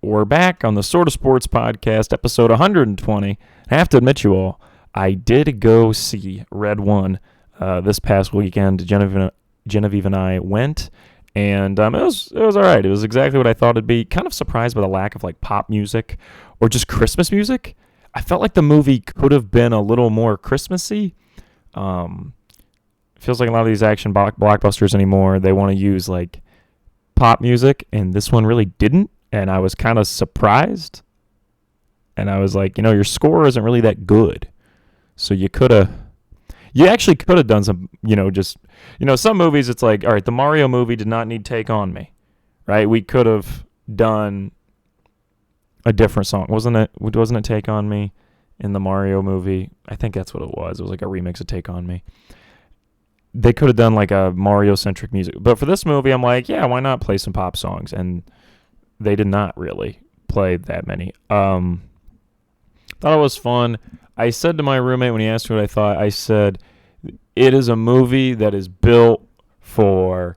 We're back on the Sort of Sports Podcast, episode 120. I have to admit, you all, I did go see Red One this past weekend. Genevieve and I went, and it was all right. It was exactly what I thought it'd be. Kind of surprised by the lack of like pop music or just Christmas music. I felt like the movie could have been a little more Christmassy. Feels like a lot of these action blockbusters anymore, they want to use like pop music, and this one really didn't, and I was kind of surprised. And I was like, your score isn't really that good, so you actually could have done some, some movies it's like, all right, the Mario movie did not need Take On Me, right? We could have done a different song. Wasn't it Take On Me in the Mario movie? I think that's what it was. It was like a remix of Take On Me. They could have done like a Mario-centric music. But for this movie, I'm like, yeah, why not play some pop songs? And they did not really play that many. Thought it was fun. I said to my roommate when he asked me what I thought, I said, it is a movie that is built for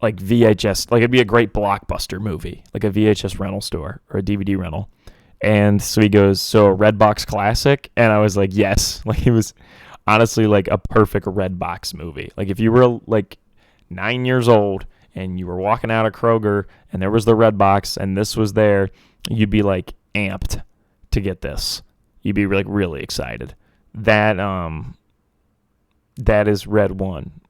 like VHS. Like it'd be a great blockbuster movie, like a VHS rental store or a DVD rental. And so he goes, so a Redbox classic? And I was like, yes. Like it was honestly like a perfect Redbox movie. Like if you were like 9 years old and you were walking out of Kroger and there was the Redbox and this was there, you'd be like amped to get this. You'd be like really excited. That is Red One.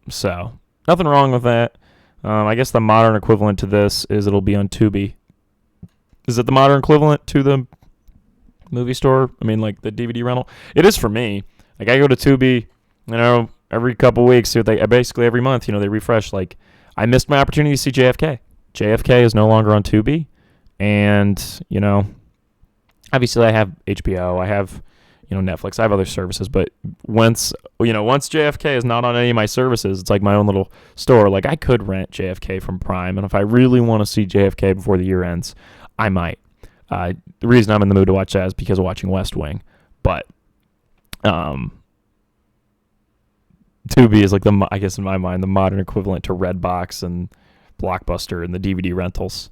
So nothing wrong with that. I guess the modern equivalent to this is it'll be on Tubi. Is it the modern equivalent to the movie store? I mean, like the DVD rental? It is for me. Like I go to Tubi, every couple weeks. Basically every month, they refresh. Like I missed my opportunity to see JFK. JFK is no longer on Tubi, and obviously I have HBO. I have Netflix. I have other services, but once JFK is not on any of my services, it's like my own little store. Like I could rent JFK from Prime, and if I really want to see JFK before the year ends, I might. The reason I'm in the mood to watch that is because of watching West Wing, but. Tubi is like I guess in my mind, the modern equivalent to Redbox and Blockbuster and the DVD rentals.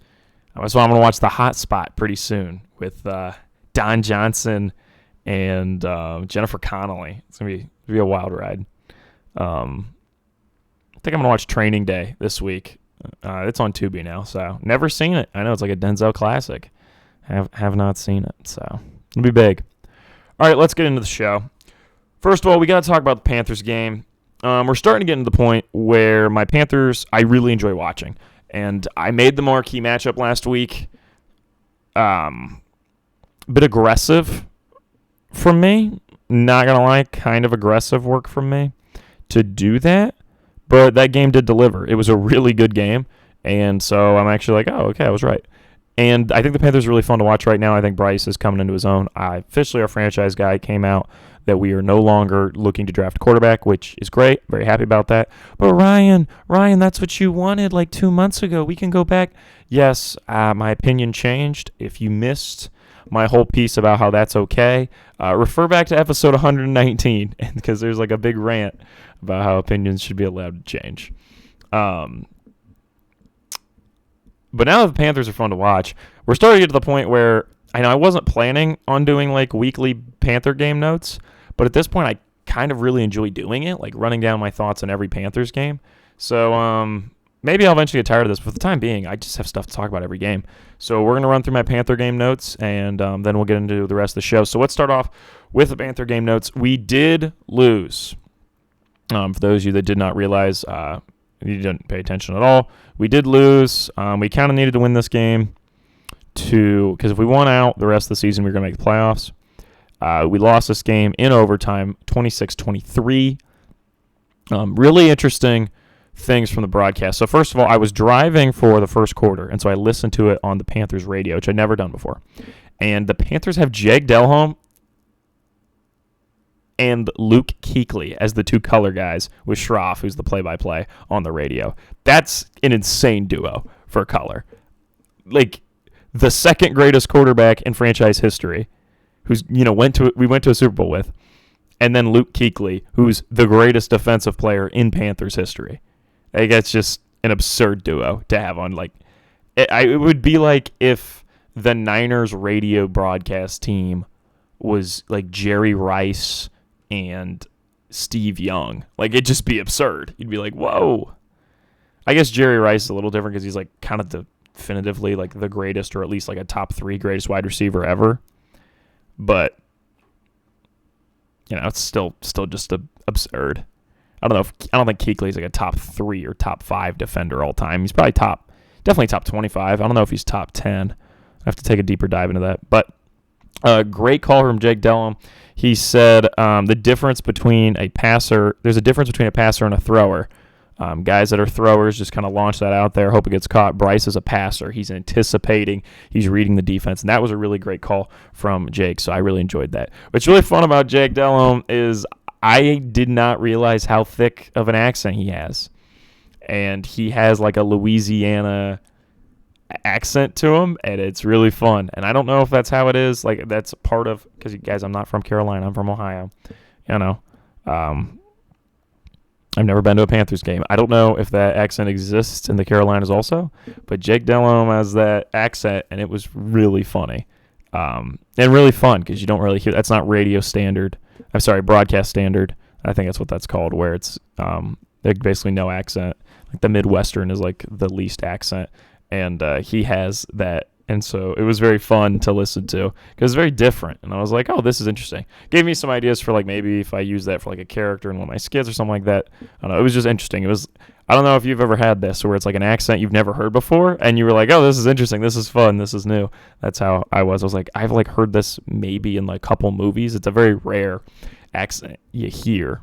So I'm going to watch The Hot Spot pretty soon with Don Johnson and Jennifer Connelly. It's going to be a wild ride. I think I'm going to watch Training Day this week. It's on Tubi now, so never seen it. I know it's like a Denzel classic. Have not seen it, so it'll be big. All right, let's get into the show. First of all, we got to talk about the Panthers game. We're starting to get into the point where my Panthers, I really enjoy watching. And I made the marquee matchup last week. A bit aggressive from me. Not going to lie, kind of aggressive work from me to do that. But that game did deliver. It was a really good game. And so I'm actually like, oh, okay, I was right. And I think the Panthers are really fun to watch right now. I think Bryce is coming into his own. Officially, our franchise guy came out that we are no longer looking to draft a quarterback, which is great. Very happy about that. But Ryan, that's what you wanted like 2 months ago. We can go back. Yes, my opinion changed. If you missed my whole piece about how that's okay, refer back to episode 119 because there's like a big rant about how opinions should be allowed to change. But now that the Panthers are fun to watch, we're starting to get to the point where I wasn't planning on doing like weekly Panther game notes, but at this point I kind of really enjoy doing it, like running down my thoughts on every Panthers game. So maybe I'll eventually get tired of this, but for the time being, I just have stuff to talk about every game. So we're going to run through my Panther game notes, and then we'll get into the rest of the show. So let's start off with the Panther game notes. We did lose. For those of you that did not realize, you didn't pay attention at all, we did lose. We kind of needed to win this game because if we won out the rest of the season, we were going to make the playoffs. We lost this game in overtime, 26-23. Really interesting things from the broadcast. So first of all, I was driving for the first quarter, and so I listened to it on the Panthers radio, which I'd never done before. And the Panthers have Jake Delhomme and Luke Kuechly as the two color guys with Schroff, who's the play-by-play, on the radio. That's an insane duo for color. Like, the second greatest quarterback in franchise history, who's, we went to a Super Bowl with, and then Luke Kuechly, who's the greatest defensive player in Panthers history. Like, that's just an absurd duo to have on, like, It would be like if the Niners radio broadcast team was like Jerry Rice and Steve Young. Like, it'd just be absurd. You'd be like, whoa. I guess Jerry Rice is a little different because he's like kind of definitively like the greatest, or at least like a top 3 greatest wide receiver ever. But it's still just absurd. I don't think Kuechly's like a top 3 or top 5 defender all time. He's probably definitely top 25. I don't know if he's top 10. I have to take a deeper dive into that. But great call from Jake Delhomme. He said there's a difference between a passer and a thrower. Guys that are throwers just kind of launch that out there, hope it gets caught. Bryce is a passer. He's anticipating. He's reading the defense. And that was a really great call from Jake, so I really enjoyed that. What's really fun about Jake Delhomme is I did not realize how thick of an accent he has. And he has like a Louisiana accent to him, and it's really fun. And I don't know if that's how it is. Like, that's part of, because you guys, I'm not from Carolina. I'm from Ohio. I've never been to a Panthers game. I don't know if that accent exists in the Carolinas also, but Jake Delhomme has that accent, and it was really funny. And really fun because you don't really hear. That's not radio standard. I'm sorry, broadcast standard. I think that's what that's called, where it's there's basically no accent. Like the Midwestern is like the least accent, and he has that. And so it was very fun to listen to because it's very different. And I was like, oh, this is interesting. Gave me some ideas for like maybe if I use that for like a character in one of my skits or something like that. I don't know. It was just interesting. I don't know if you've ever had this where it's like an accent you've never heard before and you were like, oh, this is interesting. This is fun. This is new. That's how I was. I was like, I've like heard this maybe in like a couple movies. It's a very rare accent you hear,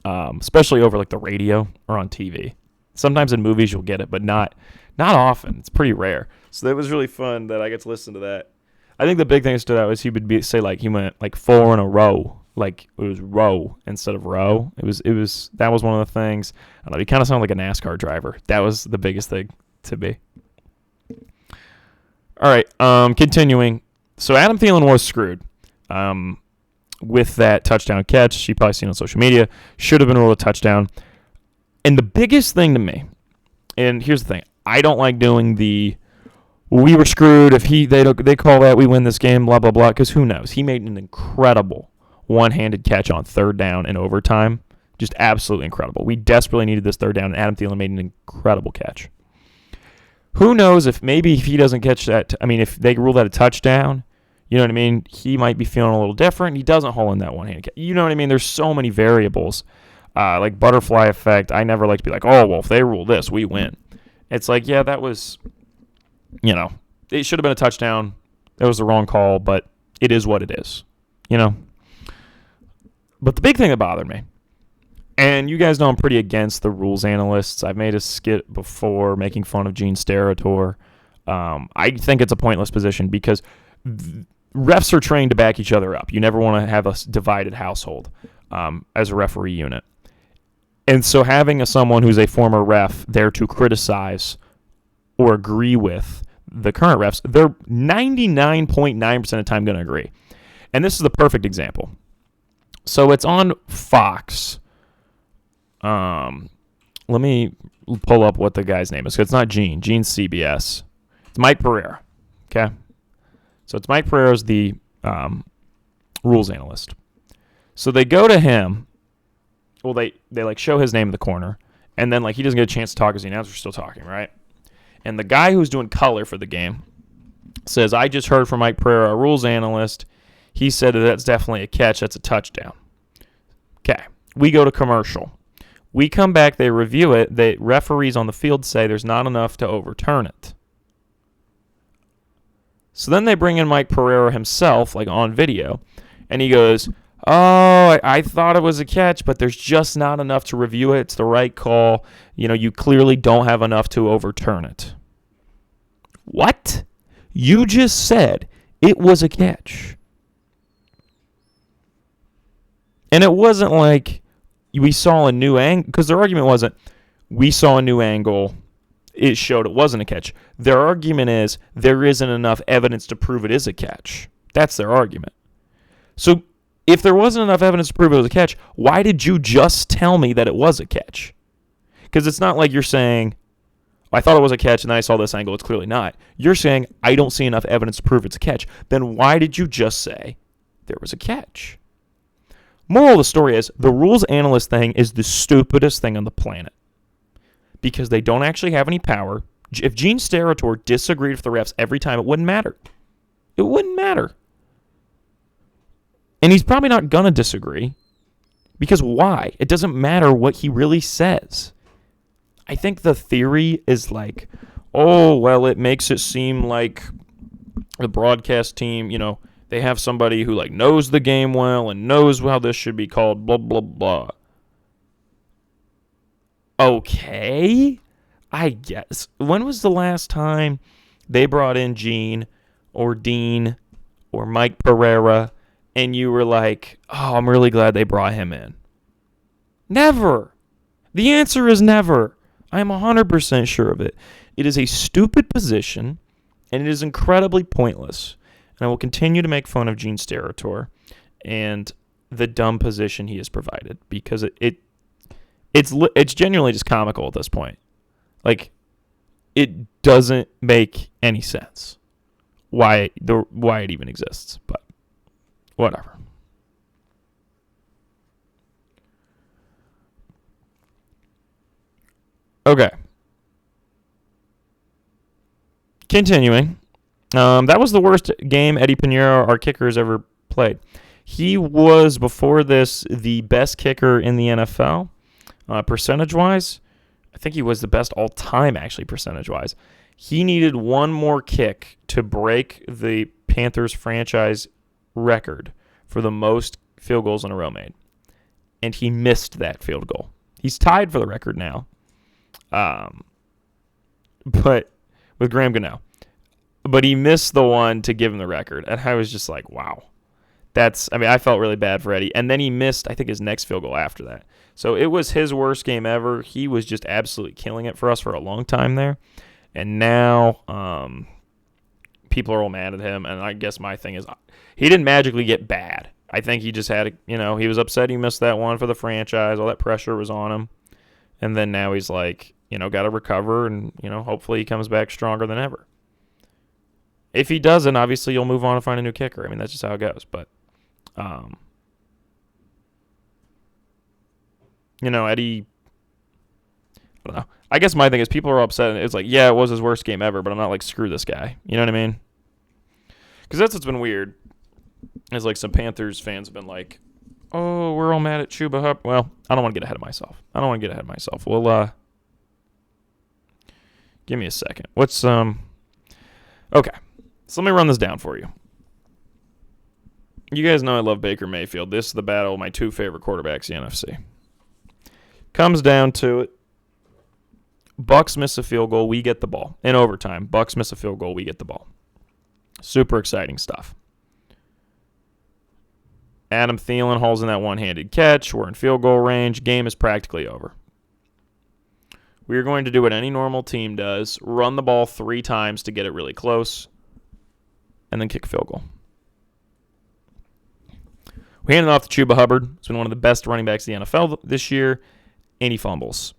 especially over like the radio or on TV. Sometimes in movies you'll get it, but not often. It's pretty rare. So that was really fun that I get to listen to that. I think the big thing that stood out was he would say like he went like 4 in a row, like it was row instead of row. That was one of the things. I don't know. He kind of sounded like a NASCAR driver. That was the biggest thing to me. All right, continuing. So Adam Thielen was screwed with that touchdown catch. You probably seen it on social media. Should have been ruled a touchdown. And the biggest thing to me, and here's the thing, I don't like doing we were screwed if they call that we win this game, blah, blah, blah, because who knows? He made an incredible one-handed catch on 3rd down in overtime. Just absolutely incredible. We desperately needed this 3rd down, and Adam Thielen made an incredible catch. Who knows if he doesn't catch that, if they rule that a touchdown, you know what I mean? He might be feeling a little different. He doesn't hold in that one-handed catch. You know what I mean? There's so many variables. Like butterfly effect, I never like to be like, oh, well, if they rule this, we win. It's like, yeah, that was, it should have been a touchdown. It was the wrong call, but it is what it is, But the big thing that bothered me, and you guys know I'm pretty against the rules analysts. I've made a skit before making fun of Gene Steratore. I think it's a pointless position because refs are trained to back each other up. You never want to have a divided household as a referee unit. And so having someone who's a former ref there to criticize or agree with the current refs, they're 99.9% of the time going to agree. And this is the perfect example. So it's on Fox. Let me pull up what the guy's name is. It's not Gene. Gene's CBS. It's Mike Pereira. Okay? So it's Mike Pereira's the rules analyst. So they go to him. Well, they like show his name in the corner, and then like he doesn't get a chance to talk because the announcer's still talking, right? And the guy who's doing color for the game says, I just heard from Mike Pereira, a rules analyst. He said that's definitely a catch. That's a touchdown. Okay. We go to commercial. We come back. They review it. The referees on the field say there's not enough to overturn it. So then they bring in Mike Pereira himself, like on video, and he goes, oh, I thought it was a catch, but there's just not enough to review it. It's the right call. You clearly don't have enough to overturn it. What? You just said it was a catch. And it wasn't like we saw a new angle, because their argument wasn't we saw a new angle, it showed it wasn't a catch. Their argument is there isn't enough evidence to prove it is a catch. That's their argument. So if there wasn't enough evidence to prove it was a catch, why did you just tell me that it was a catch? Because it's not like you're saying, I thought it was a catch, and then I saw this angle. It's clearly not. You're saying, I don't see enough evidence to prove it's a catch. Then why did you just say there was a catch? Moral of the story is, the rules analyst thing is the stupidest thing on the planet. Because they don't actually have any power. If Gene Steratore disagreed with the refs every time, it wouldn't matter. It wouldn't matter. And he's probably not going to disagree. Because why? It doesn't matter what he really says. I think the theory is like, oh, well, it makes it seem like the broadcast team, they have somebody who like knows the game well and knows how this should be called, blah, blah, blah. Okay, I guess. When was the last time they brought in Gene or Dean or Mike Pereira and you were like, oh, I'm really glad they brought him in? Never. The answer is never. I'm 100% sure of it. It is a stupid position, and it is incredibly pointless. And I will continue to make fun of Gene Steratore and the dumb position he has provided, because it's genuinely just comical at this point. Like, it doesn't make any sense why it even exists, but whatever. Okay. Continuing. That was the worst game Eddie Pinheiro, our kicker, has ever played. He was, before this, the best kicker in the NFL, percentage-wise. I think he was the best all-time, actually, percentage-wise. He needed one more kick to break the Panthers franchise record for the most field goals in a row made. And he missed that field goal. He's tied for the record now. But with Graham Gano. But he missed the one to give him the record. And I was just like, wow. I felt really bad for Eddie. And then he missed, I think, his next field goal after that. So it was his worst game ever. He was just absolutely killing it for us for a long time there. And now people are all mad at him. And I guess my thing is, he didn't magically get bad. I think he just had, he was upset he missed that one for the franchise. All that pressure was on him. And then now he's like, got to recover, and, hopefully he comes back stronger than ever. If he doesn't, obviously you'll move on and find a new kicker. I mean, that's just how it goes. But, Eddie, I don't know. I guess my thing is people are upset. And it's like, yeah, it was his worst game ever, but I'm not like, screw this guy. You know what I mean? Because that's what's been weird. Is like some Panthers fans have been like, oh, we're all mad at Chuba Hubbard. Well, I don't want to get ahead of myself. Well, give me a second. Okay. So let me run this down for you. You guys know I love Baker Mayfield. This is the battle of my two favorite quarterbacks in the NFC. Comes down to it. Bucks miss a field goal, we get the ball. In overtime, Bucks miss a field goal, we get the ball. Super exciting stuff. Adam Thielen hauls in that one-handed catch. We're in field goal range. Game is practically over. We are going to do what any normal team does, run the ball 3 times to get it really close, and then kick a field goal. We hand it off to Chuba Hubbard. He's been one of the best running backs in the NFL this year, and he fumbles.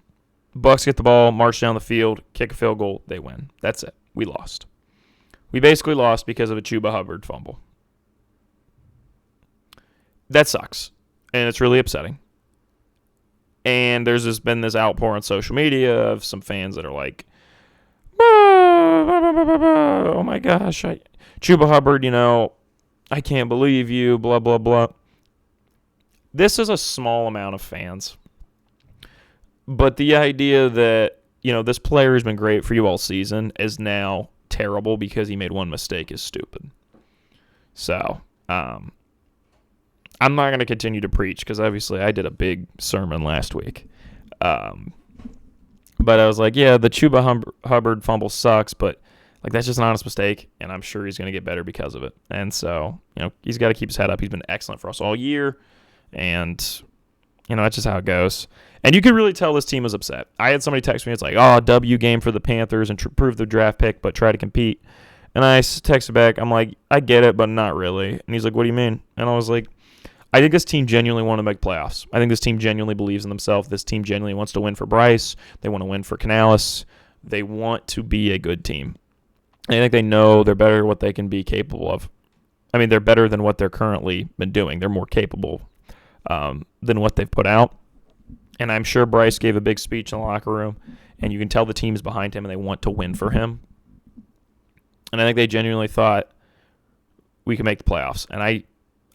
Bucks get the ball, march down the field, kick a field goal, they win. That's it. We lost. We basically lost because of a Chuba Hubbard fumble. That sucks, and it's really upsetting. And there's been this outpour on social media of some fans that are like, oh my gosh, Chuba Hubbard, I can't believe you, blah, blah, blah. This is a small amount of fans. But the idea that, this player has been great for you all season is now terrible because he made one mistake is stupid. So, I'm not going to continue to preach because obviously I did a big sermon last week. But I was like, yeah, the Chuba Hubbard fumble sucks, but that's just an honest mistake, and I'm sure he's going to get better because of it. And so, he's got to keep his head up. He's been excellent for us all year, and, that's just how it goes. And you could really tell this team was upset. I had somebody text me, it's like, oh, W game for the Panthers and prove the draft pick, but try to compete. And I texted back, I'm like, I get it, but not really. And he's like, what do you mean? And I was like, I think this team genuinely want to make playoffs. I think this team genuinely believes in themselves. This team genuinely wants to win for Bryce. They want to win for Canales. They want to be a good team. I think they know they're better at what they can be capable of. I mean, they're better than what they're currently been doing. They're more capable than what they've put out. And I'm sure Bryce gave a big speech in the locker room, and you can tell the team's behind him and they want to win for him. And I think they genuinely thought we could make the playoffs. And I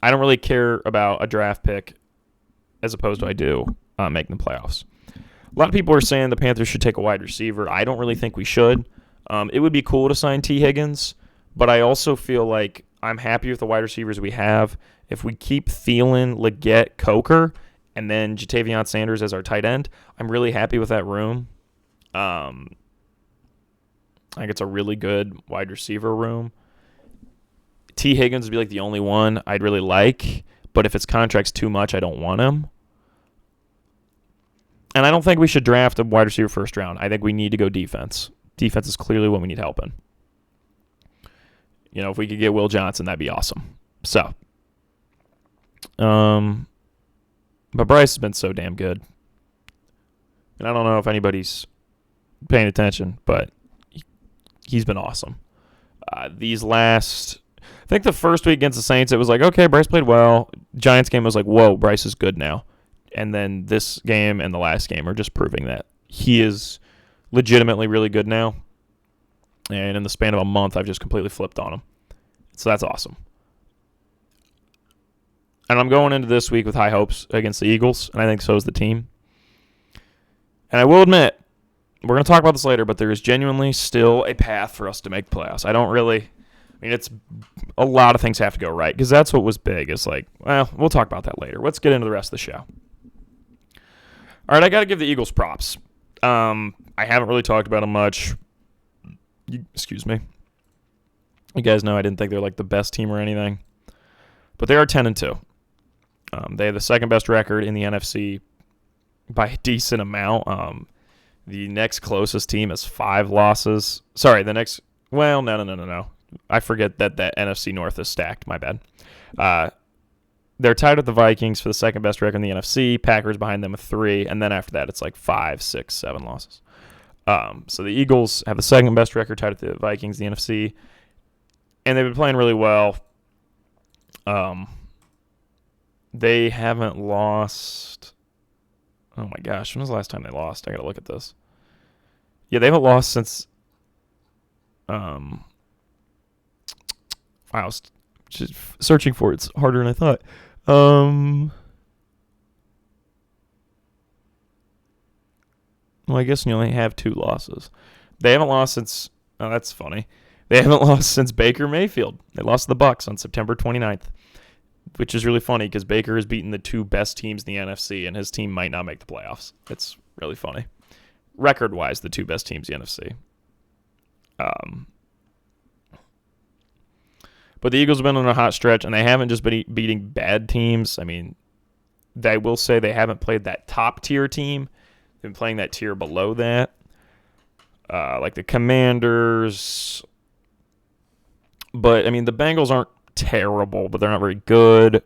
don't really care about a draft pick as opposed to I do making the playoffs. A lot of people are saying the Panthers should take a wide receiver. I don't really think we should. It would be cool to sign T. Higgins, but I also feel like I'm happy with the wide receivers we have. If we keep Thielen, Leggett, Coker, and then Jatavion Sanders as our tight end, I'm really happy with that room. I think it's a really good wide receiver room. T. Higgins would be like the only one I'd really like, but if his contract's too much, I don't want him. And I don't think we should draft a wide receiver first round. I think we need to go defense. Defense is clearly what we need help in. You know, if we could get Will Johnson, that'd be awesome. So, but Bryce has been so damn good. And I don't know if anybody's paying attention, but he's been awesome. I think the first week against the Saints, it was like, okay, Bryce played well. Giants game was like, whoa, Bryce is good now. And then this game and the last game are just proving that he is legitimately really good now. And in the span of a month, I've just completely flipped on him. So that's awesome. And I'm going into this week with high hopes against the Eagles, and I think so is the team. And I will admit, we're going to talk about this later, but there is genuinely still a path for us to make the playoffs. It's a lot of things have to go right, because that's what was big. It's like, well, we'll talk about that later. Let's get into the rest of the show. All right, I got to give the Eagles props. I haven't really talked about them much. Excuse me. You guys know I didn't think they're like the best team or anything, but they are 10-2. They have the second best record in the NFC by a decent amount. The next closest team is 5 losses. Sorry, no. I forget that NFC North is stacked. My bad. They're tied with the Vikings for the second best record in the NFC. Packers behind them with 3, and then after that it's like 5, 6, 7 losses. So the Eagles have the second best record tied with the Vikings, the NFC, and they've been playing really well. They haven't lost. Oh my gosh, when was the last time they lost? I gotta look at this. Yeah, they haven't lost since. I was just searching for it. It's harder than I thought. Well, I guess you only have 2 losses. They haven't lost since. Oh, that's funny. They haven't lost since Baker Mayfield. They lost to the Bucs on September 29th, which is really funny because Baker has beaten the 2 best teams in the NFC, and his team might not make the playoffs. It's really funny. Record-wise, the 2 best teams in the NFC. But the Eagles have been on a hot stretch, and they haven't just been beating bad teams. I mean, I will say they haven't played that top-tier team. They've been playing that tier below that. Like the Commanders. But, I mean, the Bengals aren't terrible, but they're not very good.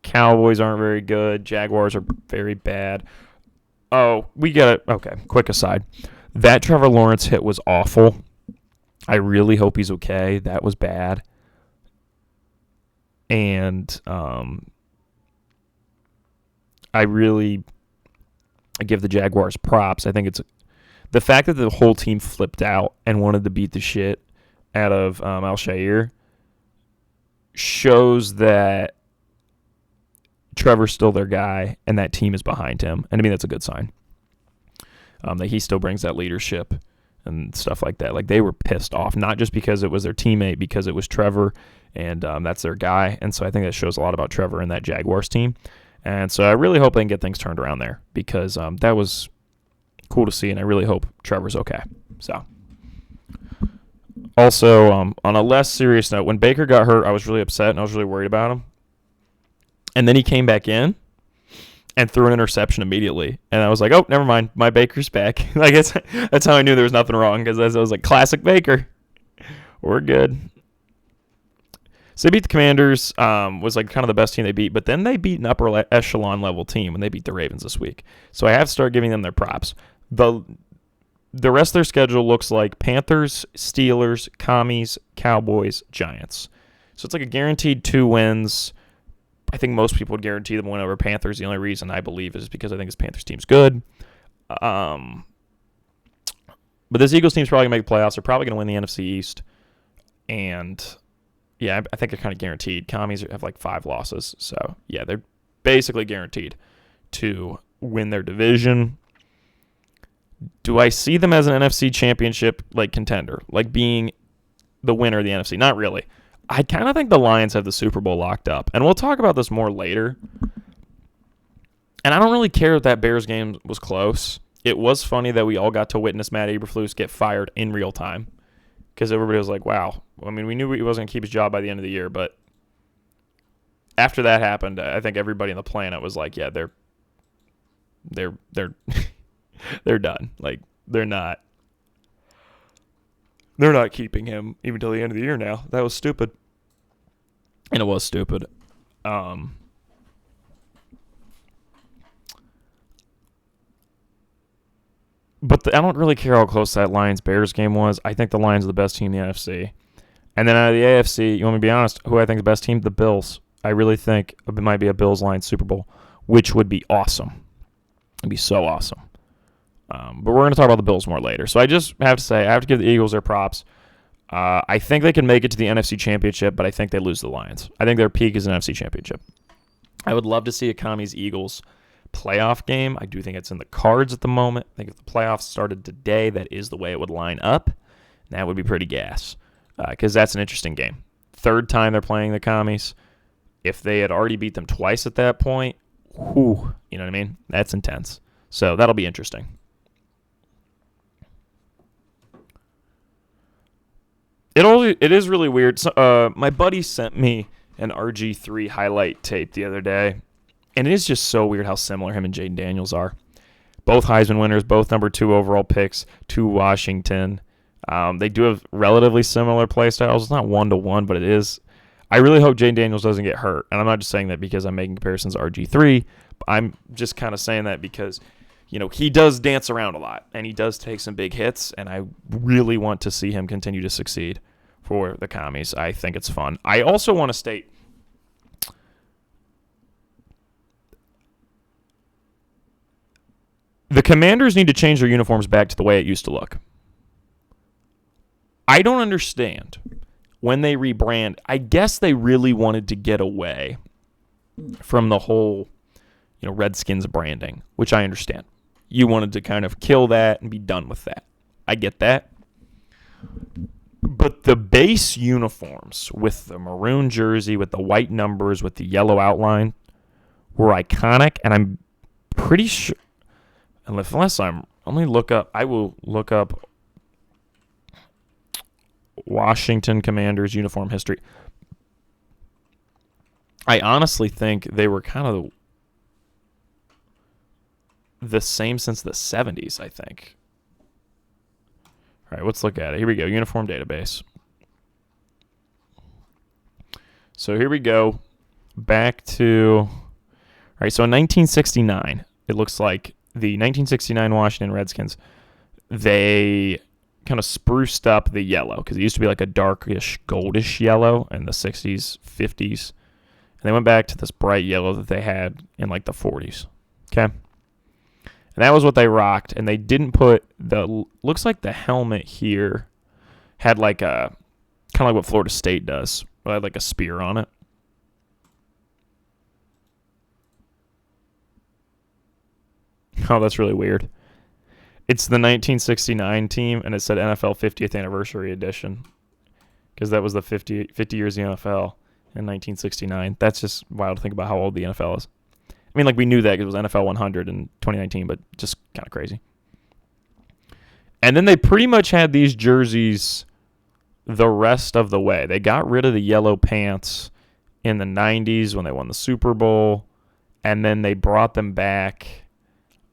Cowboys aren't very good. Jaguars are very bad. Oh, we got it. Okay, quick aside. That Trevor Lawrence hit was awful. I really hope he's okay. That was bad. And I give the Jaguars props. I think it's the fact that the whole team flipped out and wanted to beat the shit out of Alshire shows that Trevor's still their guy and that team is behind him. And I mean, that's a good sign. That he still brings that leadership and stuff like that. Like, they were pissed off, not just because it was their teammate, because it was Trevor, and that's their guy. And so I think that shows a lot about Trevor and that Jaguars team. And so I really hope they can get things turned around there, because that was cool to see, and I really hope Trevor's okay. So, also, on a less serious note, when Baker got hurt, I was really upset, and I was really worried about him. And then he came back in and threw an interception immediately. And I was like, oh, never mind. My Baker's back. Like, that's how I knew there was nothing wrong, because I was like, classic Baker. We're good. So they beat the Commanders, was like kind of the best team they beat, but then they beat an upper echelon level team when they beat the Ravens this week. So I have to start giving them their props. The the rest of their schedule looks like Panthers, Steelers, Commies, Cowboys, Giants. So it's like a guaranteed 2 wins. I think most people would guarantee them win over Panthers. The only reason I believe is because I think this Panthers team's good. But this Eagles team's probably going to make the playoffs. They're probably going to win the NFC East. And, yeah, I think they're kind of guaranteed. Commies have like 5 losses. So, yeah, they're basically guaranteed to win their division. Do I see them as an NFC championship like contender, like being the winner of the NFC? Not really. I kind of think the Lions have the Super Bowl locked up. And we'll talk about this more later. And I don't really care if that Bears game was close. It was funny that we all got to witness Matt Eberflus get fired in real time. Because everybody was like, wow. I mean, we knew he wasn't going to keep his job by the end of the year. But after that happened, I think everybody on the planet was like, yeah, they're they're done. Like, they're not keeping him even till the end of the year now. That was stupid. And it was stupid. But I don't really care how close that Lions-Bears game was. I think the Lions are the best team in the NFC. And then out of the AFC, you want me to be honest, who I think is the best team? The Bills. I really think it might be a Bills-Lions Super Bowl, which would be awesome. It'd be so awesome. But we're going to talk about the Bills more later. So I just have to say, I have to give the Eagles their props. I think they can make it to the NFC Championship, but I think they lose to the Lions. I think their peak is an NFC Championship. I would love to see a Commies-Eagles playoff game. I do think it's in the cards at the moment. I think if the playoffs started today, that is the way it would line up. That would be pretty gas because that's an interesting game. Third time they're playing the Commies. If they had already beat them twice at that point, whew, you know what I mean? That's intense. So that'll be interesting. It is really weird. So, my buddy sent me an RG3 highlight tape the other day, and it is just so weird how similar him and Jaden Daniels are. Both Heisman winners, both number 2 overall picks to Washington. They do have relatively similar play styles. It's not 1-to-1, but it is. I really hope Jaden Daniels doesn't get hurt, and I'm not just saying that because I'm making comparisons to RG3. I'm just kind of saying that because, you know, he does dance around a lot, and he does take some big hits, and I really want to see him continue to succeed for the Commies. I think it's fun. I also want to state the Commanders need to change their uniforms back to the way it used to look. I don't understand when they rebrand. I guess they really wanted to get away from the whole, you know, Redskins branding, which I understand. You wanted to kind of kill that and be done with that. I get that. But the base uniforms with the maroon jersey, with the white numbers, with the yellow outline were iconic, and I'm pretty sure, unless I will look up Washington Commanders uniform history. I honestly think they were kind of the same since the 70s, I think. All right, let's look at it. Here we go, uniform database. So here we go, back to, all right, so in 1969, it looks like the 1969 Washington Redskins, they kind of spruced up the yellow because it used to be like a darkish, goldish yellow in the 60s, 50s. And they went back to this bright yellow that they had in like the 40s. Okay? And that was what they rocked. And they didn't put looks like the helmet here had like a, kind of like what Florida State does. It had like a spear on it. Oh, that's really weird. It's the 1969 team, and it said NFL 50th Anniversary Edition because that was the 50 years of the NFL in 1969. That's just wild to think about how old the NFL is. I mean, like, we knew that because it was NFL 100 in 2019, but just kind of crazy. And then they pretty much had these jerseys the rest of the way. They got rid of the yellow pants in the 90s when they won the Super Bowl, and then they brought them back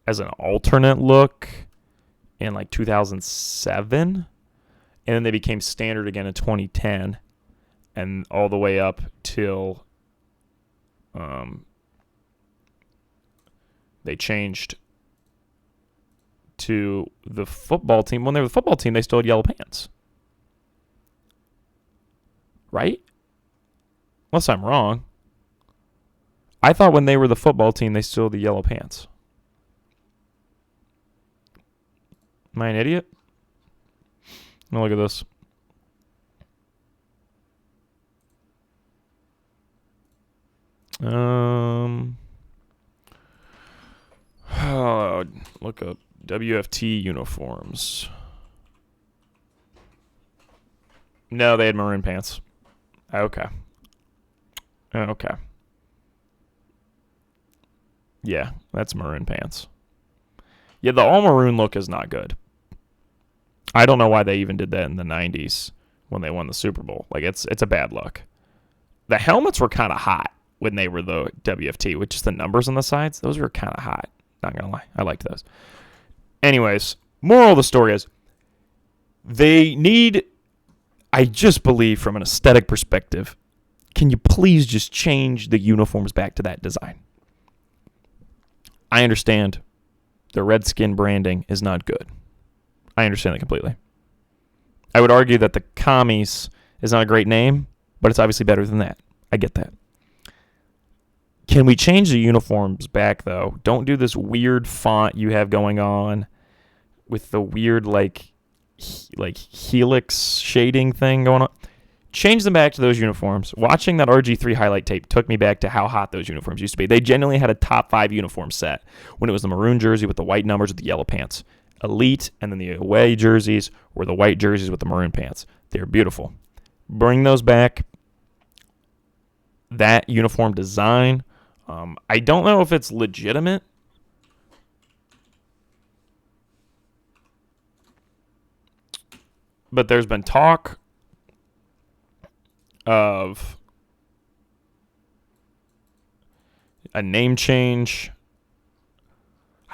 as an alternate look in like 2007, and then they became standard again in 2010, and all the way up till they changed to the football team. When they were the football team, they still had yellow pants. Right? Unless I'm wrong. I thought when they were the football team, they still had the yellow pants. Am I an idiot? Now look at this. Look up WFT uniforms. No, they had maroon pants. Okay. Yeah, that's maroon pants. Yeah, the all maroon look is not good. I don't know why they even did that in the 90s when they won the Super Bowl. Like, it's a bad look. The helmets were kind of hot when they were the WFT, with just the numbers on the sides. Those were kind of hot. Not going to lie. I liked those. Anyways, moral of the story is they need, I just believe from an aesthetic perspective, can you please just change the uniforms back to that design? I understand the Redskin branding is not good. I understand that completely. I would argue that the Commies is not a great name, but it's obviously better than that. I get that. Can we change the uniforms back, though? Don't do this weird font you have going on with the weird, like helix shading thing going on. Change them back to those uniforms. Watching that RG3 highlight tape took me back to how hot those uniforms used to be. They genuinely had a top 5 uniform set when it was the maroon jersey with the white numbers with the yellow pants. Elite, and then the away jerseys were the white jerseys with the maroon pants. They're beautiful. Bring those back. That uniform design, I don't know if it's legitimate. But there's been talk of a name change.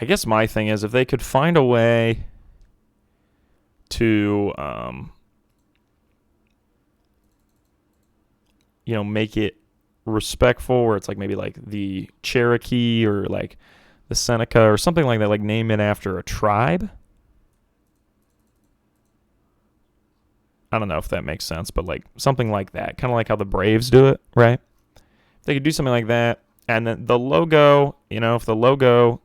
I guess my thing is if they could find a way to, make it respectful, where it's like maybe like the Cherokee or like the Seneca or something like that, like name it after a tribe. I don't know if that makes sense, but like something like that, kind of like how the Braves do it, right? If they could do something like that, and then the logo, if the logo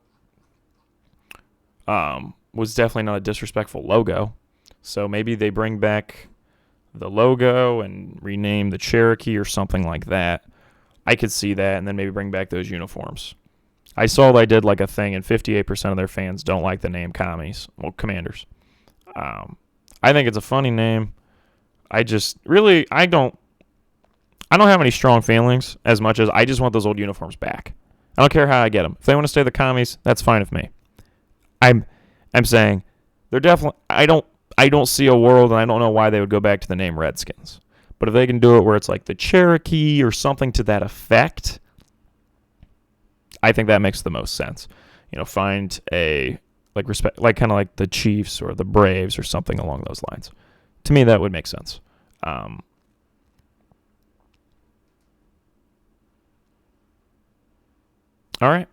was definitely not a disrespectful logo, so maybe they bring back the logo and rename the Cherokee or something like that. I could see that, and then maybe bring back those uniforms. I saw they did like a thing, and 58% of their fans don't like the name Commies. Well, Commanders. I think it's a funny name. I don't have any strong feelings as much as I just want those old uniforms back. I don't care how I get them. If they want to stay the Commies, that's fine with me. I'm saying they're definitely. I don't see a world, and I don't know why they would go back to the name Redskins. But if they can do it where it's like the Cherokee or something to that effect, I think that makes the most sense. Find a respect, like kind of like the Chiefs or the Braves or something along those lines. To me, that would make sense. All right.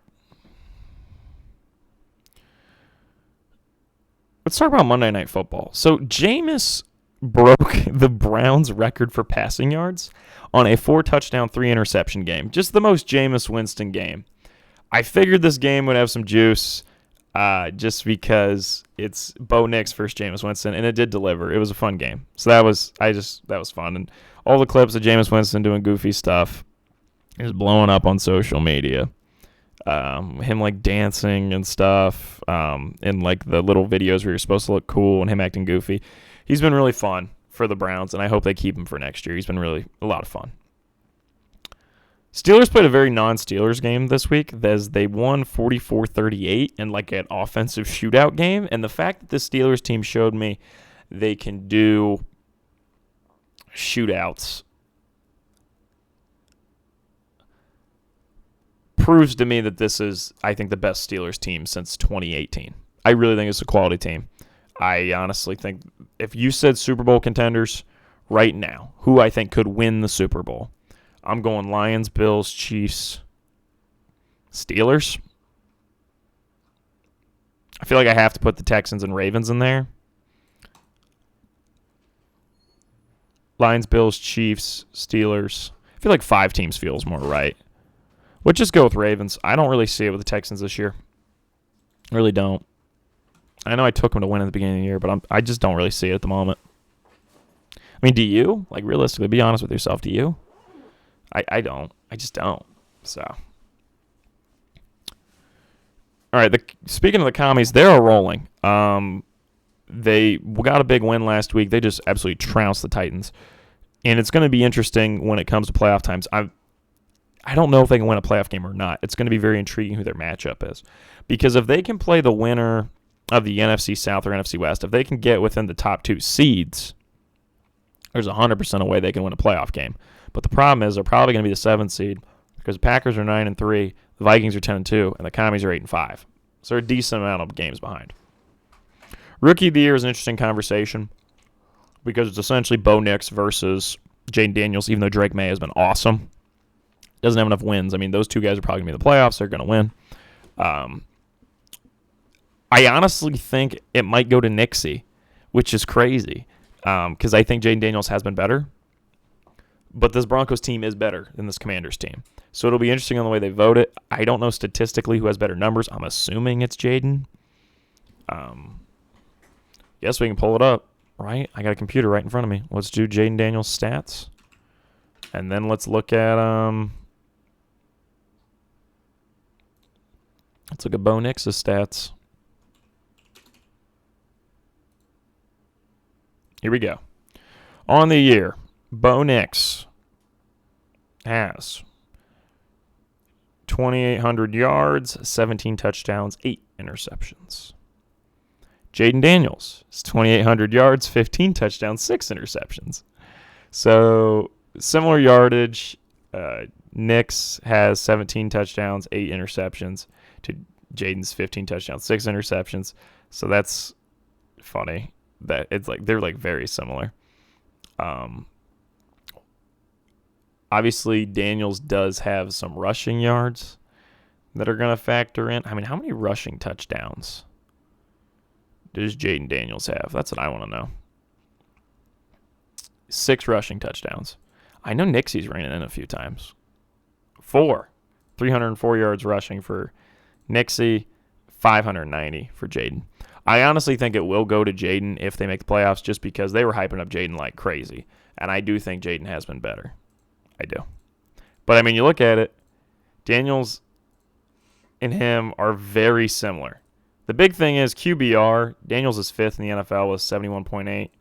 Let's talk about Monday Night Football. So Jameis broke the Browns' record for passing yards on a 4-touchdown, 3-interception game. Just the most Jameis Winston game. I figured this game would have some juice just because it's Bo Nix versus Jameis Winston, and it did deliver. It was a fun game. So that was fun. And all the clips of Jameis Winston doing goofy stuff is blowing up on social media. Him like dancing and stuff, and like the little videos where you're supposed to look cool and him acting goofy. He's been really fun for the Browns, and I hope they keep him for next year. He's been really a lot of fun. Steelers played a very non-Steelers game this week as they won 44-38 in like an offensive shootout game. And the fact that the Steelers team showed me they can do shootouts proves to me that this is, I think, the best Steelers team since 2018. I really think it's a quality team. I honestly think if you said Super Bowl contenders right now, who I think could win the Super Bowl, I'm going Lions, Bills, Chiefs, Steelers. I feel like I have to put the Texans and Ravens in there. Lions, Bills, Chiefs, Steelers. I feel like 5 teams feels more right. We'll just go with Ravens. I don't really see it with the Texans this year. I really don't. I know I took them to win at the beginning of the year, but I just don't really see it at the moment. I mean, do you? Like, realistically, be honest with yourself. Do you? I don't. I just don't. So. All right. Speaking of the commies, they're rolling. They got a big win last week. They just absolutely trounced the Titans. And it's going to be interesting when it comes to playoff times. I don't know if they can win a playoff game or not. It's going to be very intriguing who their matchup is. Because if they can play the winner of the NFC South or NFC West, if they can get within the top 2 seeds, there's 100% a way they can win a playoff game. But the problem is they're probably going to be the 7th seed because the Packers are 9-3, the Vikings are 10-2, and the Commies are 8-5. So they're a decent amount of games behind. Rookie of the Year is an interesting conversation because it's essentially Bo Nix versus Jaden Daniels, even though Drake May has been awesome. Doesn't have enough wins. I mean, those 2 guys are probably going to be in the playoffs. They're going to win. I honestly think it might go to Nixie, which is crazy because I think Jaden Daniels has been better. But this Broncos team is better than this Commanders team. So it'll be interesting on the way they vote it. I don't know statistically who has better numbers. I'm assuming it's Jaden. Yes, we can pull it up, right? I got a computer right in front of me. Let's do Jaden Daniels' stats. And then let's look at Bo Nix's stats. Here we go. On the year, Bo Nix has 2,800 yards, 17 touchdowns, 8 interceptions. Jaden Daniels is 2,800 yards, 15 touchdowns, 6 interceptions. So similar yardage. Nix has 17 touchdowns, 8 interceptions to Jaden's 15 touchdowns, 6 interceptions. So that's funny that it's like they're like very similar. Obviously, Daniels does have some rushing yards that are going to factor in. I mean, how many rushing touchdowns does Jaden Daniels have? That's what I want to know. 6 rushing touchdowns. I know Nixie's ran it in a few times. 4. 304 yards rushing for Nixie, 590 for Jaden. I honestly think it will go to Jaden if they make the playoffs just because they were hyping up Jaden like crazy. And I do think Jaden has been better. I do. But, I mean, you look at it, Daniels and him are very similar. The big thing is QBR. Daniels is 5th in the NFL with 71.8.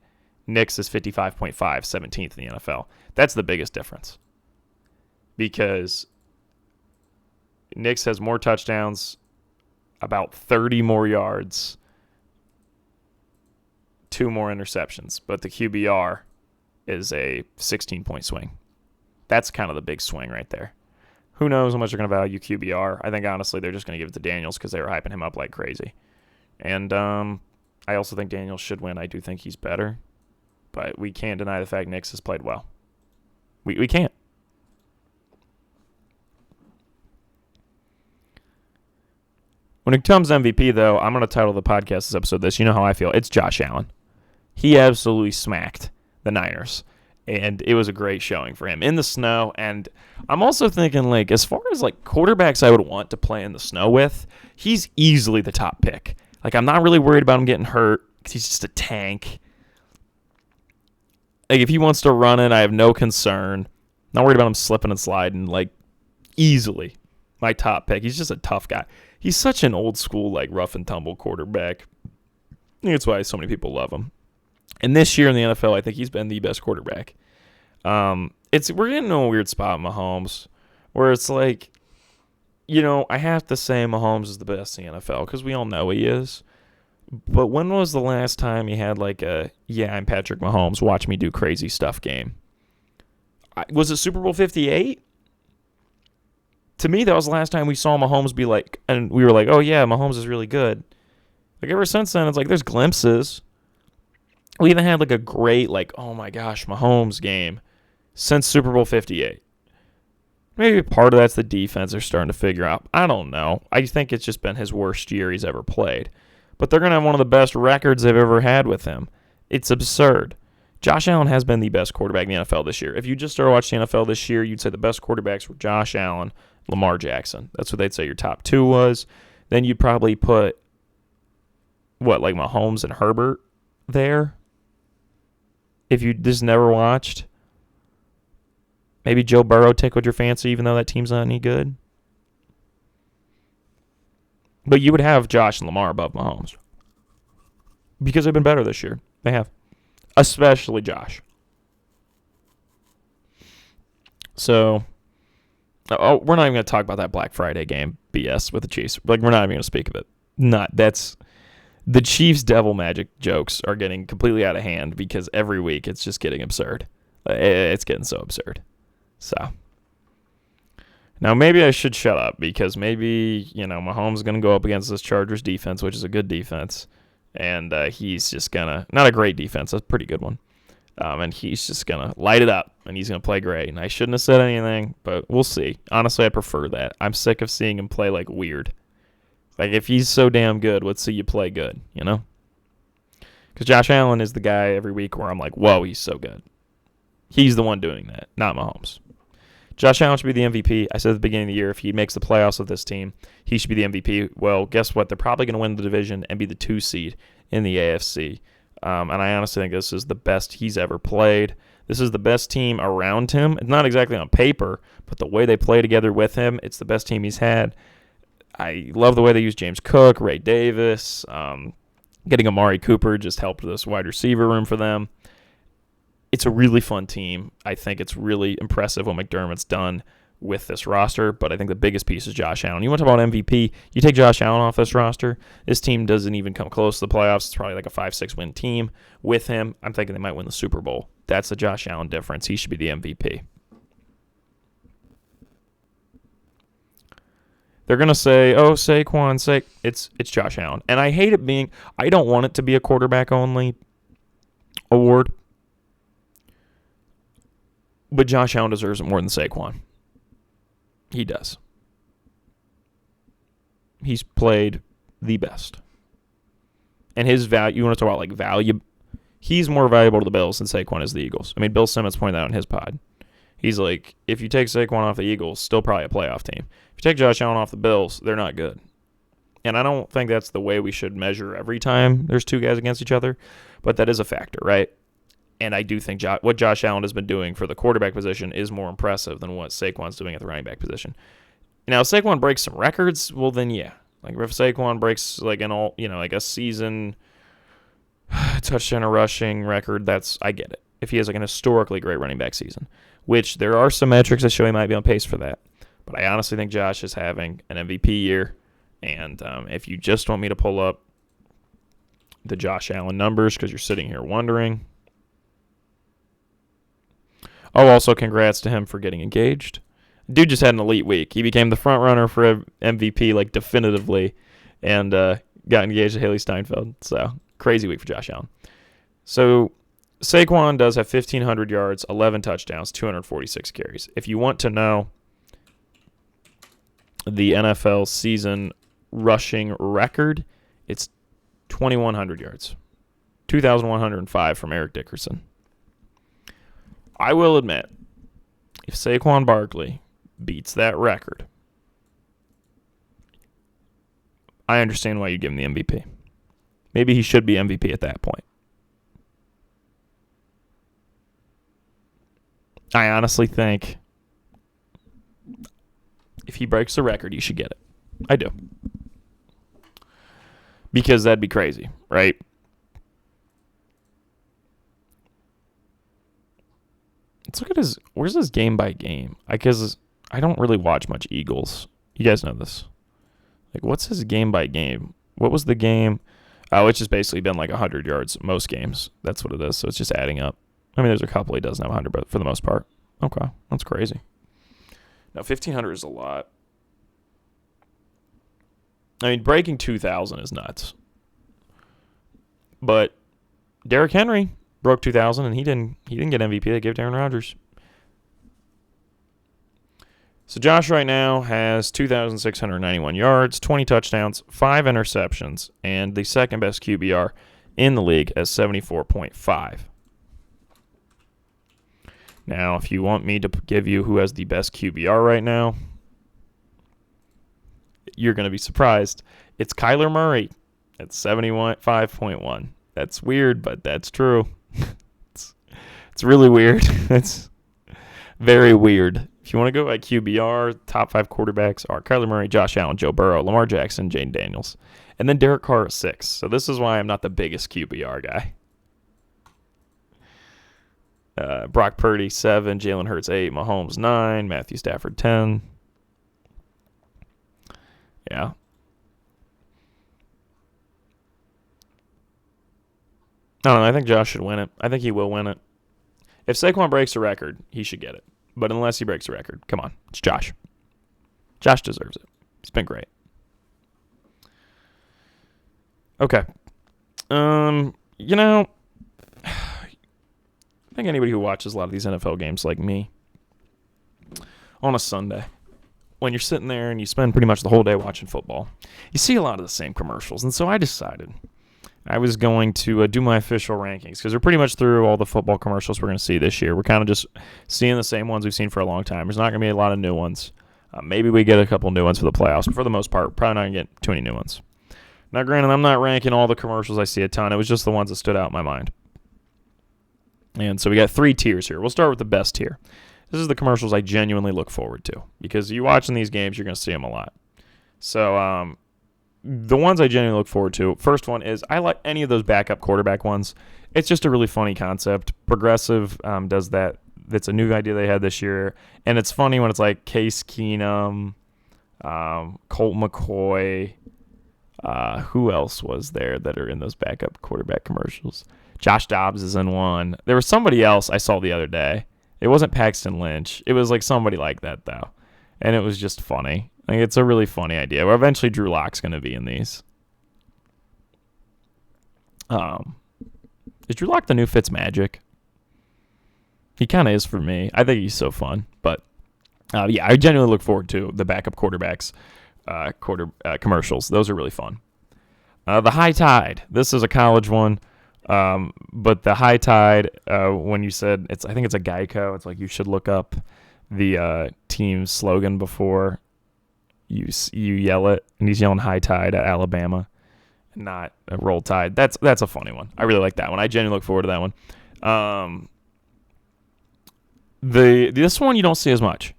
Nix is 55.5, 17th in the NFL. That's the biggest difference. Because Nix has more touchdowns, about 30 more yards, 2 more interceptions. But the QBR is a 16-point swing. That's kind of the big swing right there. Who knows how much they're going to value QBR? I think, honestly, they're just going to give it to Daniels because they were hyping him up like crazy. And I also think Daniels should win. I do think he's better. But we can't deny the fact Nix has played well. We can't. When it comes to MVP, though, I'm going to title the podcast this episode this. You know how I feel. It's Josh Allen. He absolutely smacked the Niners. And it was a great showing for him in the snow. And I'm also thinking, like, as far as, like, quarterbacks I would want to play in the snow with, he's easily the top pick. Like, I'm not really worried about him getting hurt because he's just a tank. Like, if he wants to run it, I have no concern. Not worried about him slipping and sliding. Like, easily my top pick. He's just a tough guy. He's such an old school, like, rough and tumble quarterback. I think that's why so many people love him. And this year in the NFL, I think he's been the best quarterback. We're getting in a weird spot with Mahomes, where it's like, you know, I have to say Mahomes is the best in the NFL because we all know he is. But when was the last time he had like a, yeah, I'm Patrick Mahomes, watch me do crazy stuff game? Was it Super Bowl 58? To me, that was the last time we saw Mahomes be like, and we were like, oh yeah, Mahomes is really good. Like ever since then, it's like there's glimpses. We haven't had like a great, like, oh my gosh, Mahomes game since Super Bowl 58. Maybe part of that's the defense they're starting to figure out. I don't know. I think it's just been his worst year he's ever played. but they're going to have one of the best records they've ever had with him. It's absurd. Josh Allen has been the best quarterback in the NFL this year. If you just started watching the NFL this year, you'd say the best quarterbacks were Josh Allen, Lamar Jackson. That's what they'd say your top two was. Then you'd probably put, like Mahomes and Herbert there? If you just never watched. Maybe Joe Burrow tickled your fancy even though that team's not any good. But you would have Josh and Lamar above Mahomes. Because they've been better this year. They have. Especially Josh. So, we're not even going to talk about that Black Friday game BS with the Chiefs. We're not even going to speak of it. The Chiefs' devil magic jokes are getting completely out of hand because every week it's just getting absurd. It's getting so absurd. So, now maybe I should shut up because maybe, Mahomes is going to go up against this Chargers defense, which is a good defense. And he's just going to, not a great defense, a pretty good one. And he's just going to light it up, and he's going to play great. And I shouldn't have said anything, but we'll see. Honestly, I prefer that. I'm sick of seeing him play like weird. Like, if he's so damn good, let's see you play good, Because Josh Allen is the guy every week where I'm like, whoa, he's so good. He's the one doing that, not Mahomes. Josh Allen should be the MVP. I said at the beginning of the year, if he makes the playoffs with this team, he should be the MVP. Well, guess what? They're probably going to win the division and be the 2 seed in the AFC. And I honestly think this is the best he's ever played. This is the best team around him. It's not exactly on paper, but the way they play together with him, it's the best team he's had. I love the way they use James Cook, Ray Davis. Getting Amari Cooper just helped this wide receiver room for them. It's a really fun team. I think it's really impressive what McDermott's done with this roster, but I think the biggest piece is Josh Allen. You want to talk about MVP, you take Josh Allen off this roster, this team doesn't even come close to the playoffs. It's probably like a 5-6 win team. With him, I'm thinking they might win the Super Bowl. That's the Josh Allen difference. He should be the MVP. They're going to say, Saquon, it's Josh Allen. And I hate it being, I don't want it to be a quarterback-only award. But Josh Allen deserves it more than Saquon. He does. He's played the best. And his value, you want to talk about value, he's more valuable to the Bills than Saquon is the Eagles. I mean, Bill Simmons pointed that out in his pod. He's like, if you take Saquon off the Eagles, still probably a playoff team. If you take Josh Allen off the Bills, they're not good. And I don't think that's the way we should measure every time there's two guys against each other, but that is a factor, right? And I do think what Josh Allen has been doing for the quarterback position is more impressive than what Saquon's doing at the running back position. Now, if Saquon breaks some records, well, then yeah. Like, if Saquon breaks, a season touchdown or rushing record, I get it. If he has, an historically great running back season, which there are some metrics that show he might be on pace for that. But I honestly think Josh is having an MVP year. And if you just want me to pull up the Josh Allen numbers because you're sitting here wondering. Oh, also congrats to him for getting engaged. Dude just had an elite week. He became the front runner for MVP, definitively, and got engaged to Haley Steinfeld. So, crazy week for Josh Allen. So, Saquon does have 1,500 yards, 11 touchdowns, 246 carries. If you want to know the NFL season rushing record, it's 2,100 yards. 2,105 from Eric Dickerson. I will admit, if Saquon Barkley beats that record, I understand why you give him the MVP. Maybe he should be MVP at that point. I honestly think if he breaks the record, you should get it. I do. Because that'd be crazy, right? Let's look at where's his game by game? Because I don't really watch much Eagles. You guys know this. What's his game by game? What was the game? Oh, it's just basically been 100 yards most games. That's what it is. So it's just adding up. I mean, there's a couple he doesn't have 100, but for the most part. Okay, that's crazy. Now, 1,500 is a lot. I mean, breaking 2,000 is nuts. But Derrick Henry broke 2,000, and he didn't get MVP. They gave it to Aaron Rodgers. So Josh right now has 2,691 yards, 20 touchdowns, 5 interceptions, and the second best QBR in the league at 74.5. Now, if you want me to give you who has the best QBR right now, you're going to be surprised. It's Kyler Murray at 75.1. That's weird, but that's true. It's really weird. It's very weird. If you want to go by QBR, top 5 quarterbacks are Kyler Murray, Josh Allen, Joe Burrow, Lamar Jackson, Jaden Daniels. And then Derek Carr at 6. So this is why I'm not the biggest QBR guy. Brock Purdy, 7. Jalen Hurts, 8. Mahomes, 9. Matthew Stafford, 10. Yeah. I don't know. I think Josh should win it. I think he will win it. If Saquon breaks a record, he should get it. But unless he breaks a record, come on. It's Josh. Josh deserves it. He's been great. Okay. I think anybody who watches a lot of these NFL games like me on a Sunday, when you're sitting there and you spend pretty much the whole day watching football, you see a lot of the same commercials. And so I decided I was going to do my official rankings because we're pretty much through all the football commercials we're going to see this year. We're kind of just seeing the same ones we've seen for a long time. There's not going to be a lot of new ones. Maybe we get a couple new ones for the playoffs, but for the most part, probably not going to get too many new ones. Now, granted, I'm not ranking all the commercials. I see a ton. It was just the ones that stood out in my mind. And so we got 3 tiers here. We'll start with the best tier. This is the commercials I genuinely look forward to because you watching these games, you're going to see them a lot. So the ones I genuinely look forward to, first one is I like any of those backup quarterback ones. It's just a really funny concept. Progressive does that. That's a new idea they had this year. And it's funny when it's like Case Keenum, Colt McCoy. Who else was there that are in those backup quarterback commercials? Josh Dobbs is in one. There was somebody else I saw the other day. It wasn't Paxton Lynch. It was like somebody like that, though. And it was just funny. Like, it's a really funny idea. Well, eventually Drew Lock's going to be in these. Is Drew Lock the new Fitzmagic? He kind of is for me. I think he's so fun. But, yeah, I genuinely look forward to the backup quarterbacks commercials. Those are really fun. The High Tide. This is a college one. But the High Tide, when you said, I think it's a Geico. It's like you should look up the team's slogan before you yell it. And he's yelling High Tide at Alabama, not a Roll Tide. That's a funny one. I really like that one. I genuinely look forward to that one. This one you don't see as much.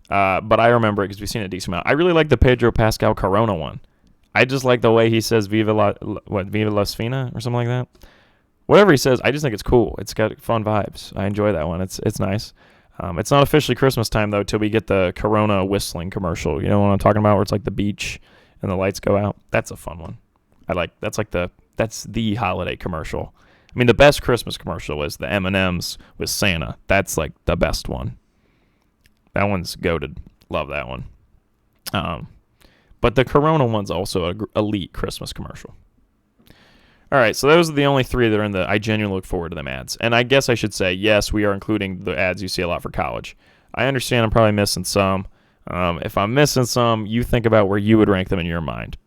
But I remember it because we've seen it a decent amount. I really like the Pedro Pascal Corona one. I just like the way he says Viva Las Fina or something like that. Whatever he says, I just think it's cool. It's got fun vibes. I enjoy that one. It's nice. It's not officially Christmas time, though, till we get the Corona whistling commercial. You know what I'm talking about, where it's like the beach and the lights go out? That's a fun one. That's the holiday commercial. I mean, the best Christmas commercial is the M&M's with Santa. That's like the best one. That one's goated. Love that one. But the Corona one's also an elite Christmas commercial. All right, so those are the only 3 that are in the I genuinely look forward to them ads. And I guess I should say, yes, we are including the ads you see a lot for college. I understand I'm probably missing some. If I'm missing some, you think about where you would rank them in your mind.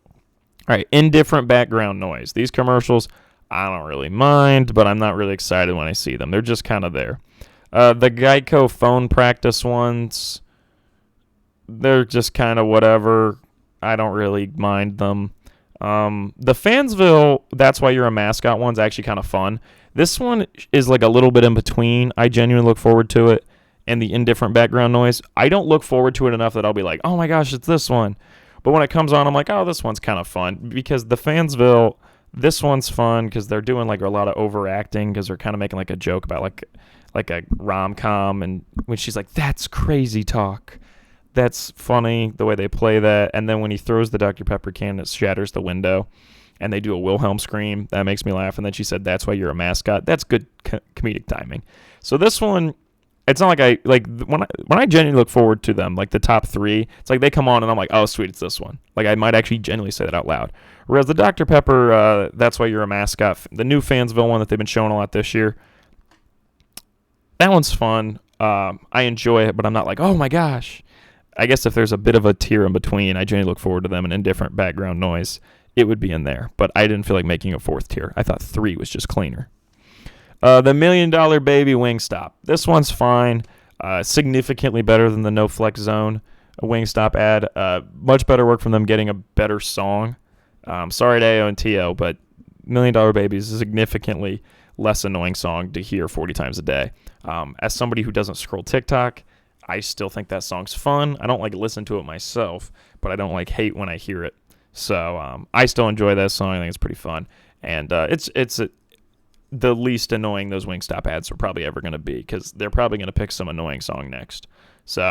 All right, indifferent background noise. These commercials, I don't really mind, but I'm not really excited when I see them. They're just kind of there. The Geico phone practice ones, they're just kind of whatever. I don't really mind them. The Fansville, That's Why You're a Mascot one's actually kind of fun. This one is like a little bit in between. I genuinely look forward to it. And the indifferent background noise, I don't look forward to it enough that I'll be like, oh my gosh, it's this one. But when it comes on, I'm like, oh, this one's kind of fun. Because the Fansville, this one's fun because they're doing like a lot of overacting because they're kind of making like a joke about like a rom-com. And when she's like, that's crazy talk. That's funny, the way they play that. And then when he throws the Dr. Pepper can, it shatters the window. And they do a Wilhelm scream. That makes me laugh. And then she said, that's why you're a mascot. That's good comedic timing. So this one, it's not like when I genuinely look forward to them, like the top 3, it's like they come on and I'm like, oh, sweet, it's this one. Like I might actually genuinely say that out loud. Whereas the Dr. Pepper, That's Why You're a Mascot, the new Fansville one that they've been showing a lot this year, that one's fun. I enjoy it, but I'm not like, oh my gosh. I guess if there's a bit of a tier in between, I generally look forward to them, and indifferent background noise, it would be in there. But I didn't feel like making a fourth tier. I thought 3 was just cleaner. The $1 Million Baby Wingstop. This one's fine. Significantly better than the No Flex Zone Wingstop ad. Much better work from them getting a better song. Sorry to AO and TO, but $1 Million Baby is a significantly less annoying song to hear 40 times a day. As somebody who doesn't scroll TikTok, I still think that song's fun. I don't like listen to it myself, but I don't like hate when I hear it. So I still enjoy that song. I think it's pretty fun, and it's the least annoying those Wingstop ads are probably ever going to be, because they're probably going to pick some annoying song next. So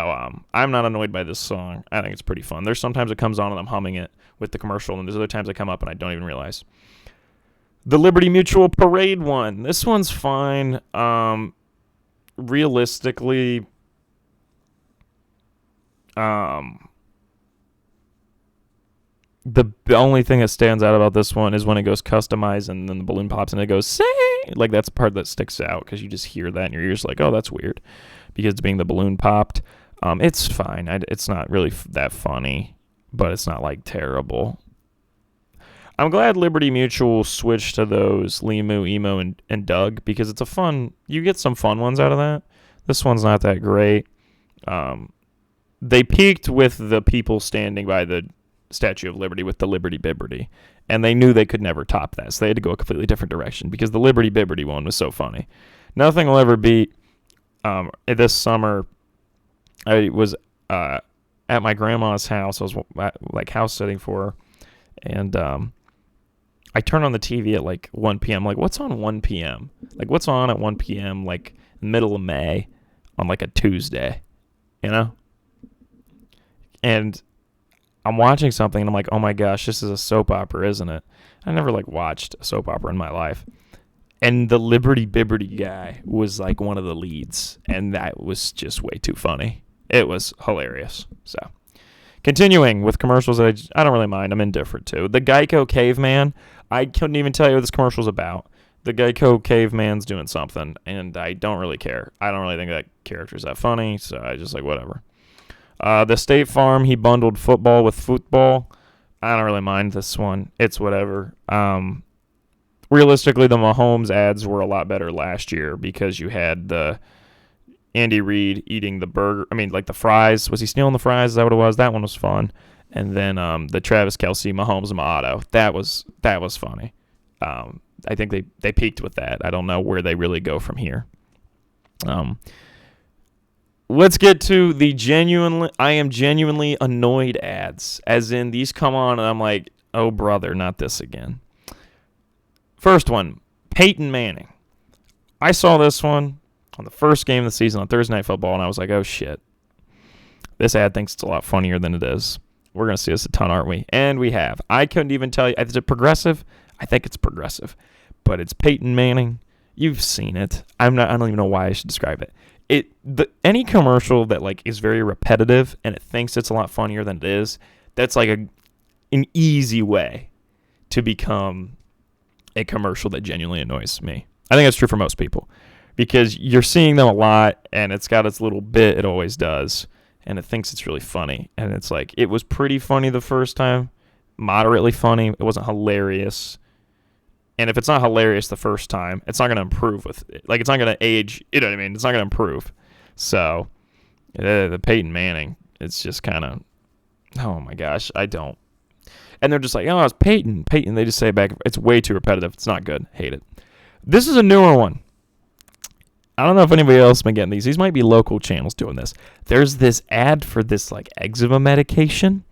I'm not annoyed by this song. I think it's pretty fun. There's sometimes it comes on and I'm humming it with the commercial, and there's other times I come up and I don't even realize. The Liberty Mutual Parade one. This one's fine. Realistically, the only thing that stands out about this one is when it goes customized and then the balloon pops and it goes sing. Like, that's the part that sticks out, because you just hear that in your ears like, oh, that's weird, because it's being the balloon popped. It's fine. It's not really that funny, but it's not like terrible. I'm glad Liberty Mutual switched to those Limu, Emo, and Doug, because it's a fun, you get some fun ones out of that. This one's not that great. They peaked with the people standing by the Statue of Liberty with the Liberty Bibberty, and they knew they could never top that, so they had to go a completely different direction, because the Liberty Bibberty one was so funny. Nothing will ever beat. This summer, I was at my grandma's house. I was like house sitting for her, and I turned on the TV at like 1 p.m. Like, what's on 1 p.m.? Like, what's on at 1 p.m. like middle of May on like a Tuesday, you know? And I'm watching something, and I'm like, oh my gosh, this is a soap opera, isn't it? I never like watched a soap opera in my life. And the Liberty Bibberty guy was like one of the leads, and that was just way too funny. It was hilarious. So, continuing with commercials that I don't really mind. I'm indifferent to. The Geico Caveman. I couldn't even tell you what this commercial's about. The Geico Caveman's doing something, and I don't really care. I don't really think that character's that funny, so I just like, whatever. The State Farm, he bundled football with football. I don't really mind this one. It's whatever. Realistically, the Mahomes ads were a lot better last year, because you had the Andy Reid eating the burger. I mean, like the fries. Was he stealing the fries? Is that what it was? That one was fun. And then the Travis Kelce Mahomes Motto. That was funny. I think they peaked with that. I don't know where they really go from here. Let's get to the I am genuinely annoyed ads. As in, these come on and I'm like, oh brother, not this again. First one, Peyton Manning. I saw this one on the first game of the season on Thursday Night Football, and I was like, oh shit. This ad thinks it's a lot funnier than it is. We're going to see this a ton, aren't we? And we have. I couldn't even tell you. Is it progressive? I think it's progressive. But it's Peyton Manning. You've seen it. I don't even know why I should describe it. Any commercial that like is very repetitive and it thinks it's a lot funnier than it is, that's like an easy way to become a commercial that genuinely annoys me. I think that's true for most people, because you're seeing them a lot, and it's got its little bit, it always does, and it thinks it's really funny, and it's like, it was pretty funny the first time, moderately funny, it wasn't hilarious. And if it's not hilarious the first time, it's not going to improve with it. Like, it's not going to age. You know what I mean? It's not going to improve. So, the Peyton Manning, it's just kind of, oh my gosh, I don't. And they're just like, oh, it's Peyton. Peyton, they just say it back. It's way too repetitive. It's not good. Hate it. This is a newer one. I don't know if anybody else has been getting these. These might be local channels doing this. There's this ad for this, like, eczema medication.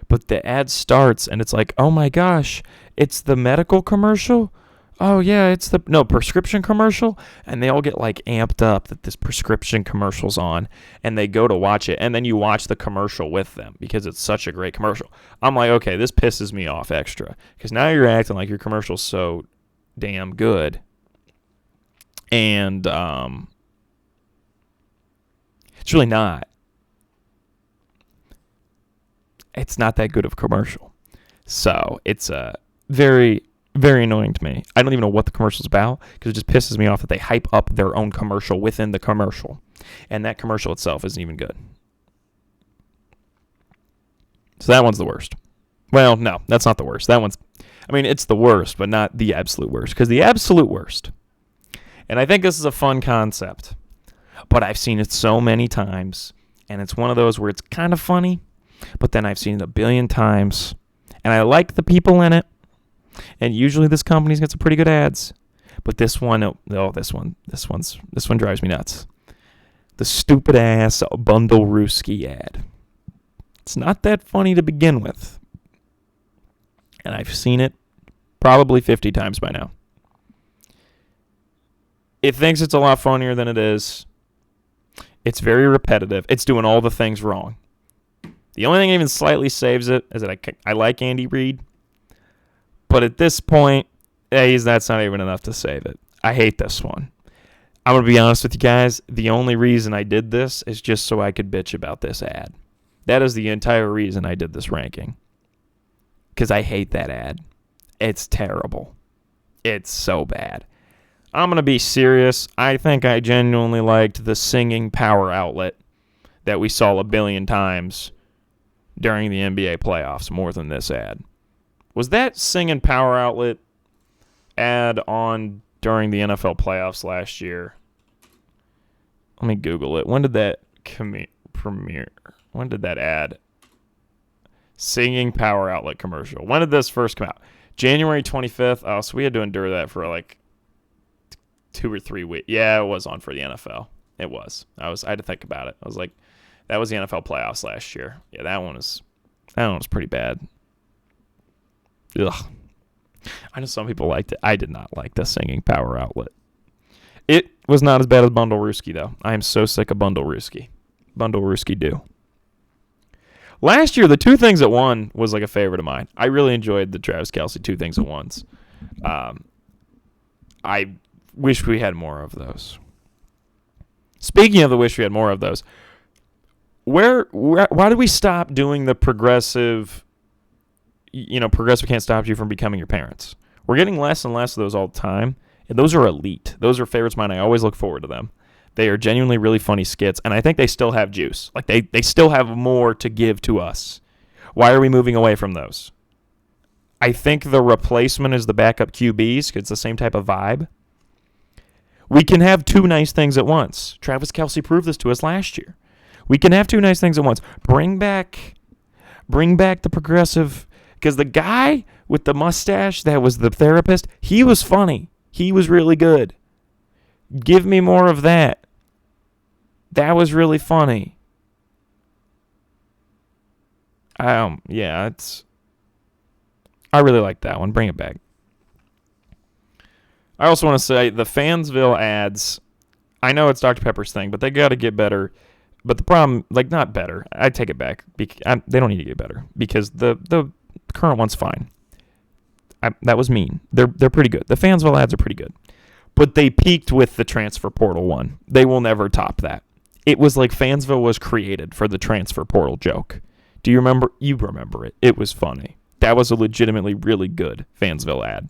But the ad starts, and it's like, oh my gosh, it's the medical commercial? Oh yeah, it's the prescription commercial? And they all get like amped up that this prescription commercial's on, and they go to watch it, and then you watch the commercial with them because it's such a great commercial. I'm like, okay, this pisses me off extra, because now you're acting like your commercial's so damn good. And it's really not. It's not that good of a commercial. So it's a very, Very annoying to me. I don't even know what the commercial's about because it just pisses me off that they hype up their own commercial within the commercial. And that commercial itself isn't even good. So that one's the worst. Well, no, that's not the worst. It's the worst, but not the absolute worst. Because the absolute worst, and I think this is a fun concept, but I've seen it so many times, and it's one of those where it's kind of funny, but then I've seen it a billion times, and I like the people in it, and usually this company's got some pretty good ads, but this one drives me nuts. The stupid ass Bundle Rooski ad. It's not that funny to begin with, and I've seen it probably 50 times by now. It thinks it's a lot funnier than it is. It's very repetitive. It's doing all the things wrong. The only thing that even slightly saves it is that I like Andy Reid. But at this point, that's not even enough to save it. I hate this one. I'm going to be honest with you guys. The only reason I did this is just so I could bitch about this ad. That is the entire reason I did this ranking. Because I hate that ad. It's terrible. It's so bad. I'm going to be serious. I think I genuinely liked the singing power outlet that we saw a billion times during the NBA playoffs more than this ad. Was that singing power outlet ad on during the NFL playoffs last year? Let me Google it. When did that premiere? When did that ad? Singing power outlet commercial. When did this first come out? January 25th. Oh, so we had to endure that for like 2 or 3 weeks. Yeah, it was on for the NFL. It was. I had to think about it. I was like, that was the NFL playoffs last year. Yeah, that one was pretty bad. Ugh. I know some people liked it. I did not like the singing power outlet. It was not as bad as Bundle Rooski, though. I am so sick of Bundle Rooski. Bundle Rooski do. Last year, the Two Things at One was like a favorite of mine. I really enjoyed the Travis Kelce Two Things at Once. I wish we had more of those. Speaking of the wish we had more of those, why did we stop doing the progressive can't stop you from becoming your parents? We're getting less and less of those all the time. And those are elite. Those are favorites of mine. I always look forward to them. They are genuinely really funny skits, and I think they still have juice. Like they still have more to give to us. Why are we moving away from those? I think the replacement is the backup QBs, because it's the same type of vibe. We can have two nice things at once. Travis Kelce proved this to us last year. We can have two nice things at once. Bring back the progressive, because the guy with the mustache that was the therapist, he was funny. He was really good. Give me more of that. That was really funny. I really like that one. Bring it back. I also want to say the Fansville ads, I know it's Dr. Pepper's thing, but they got to get better. But the problem, not better. I take it back. They don't need to get better because the current one's fine. That was mean. They're pretty good. The Fansville ads are pretty good. But they peaked with the transfer portal one. They will never top that. It was like Fansville was created for the transfer portal joke. Do you remember? You remember it. It was funny. That was a legitimately really good Fansville ad.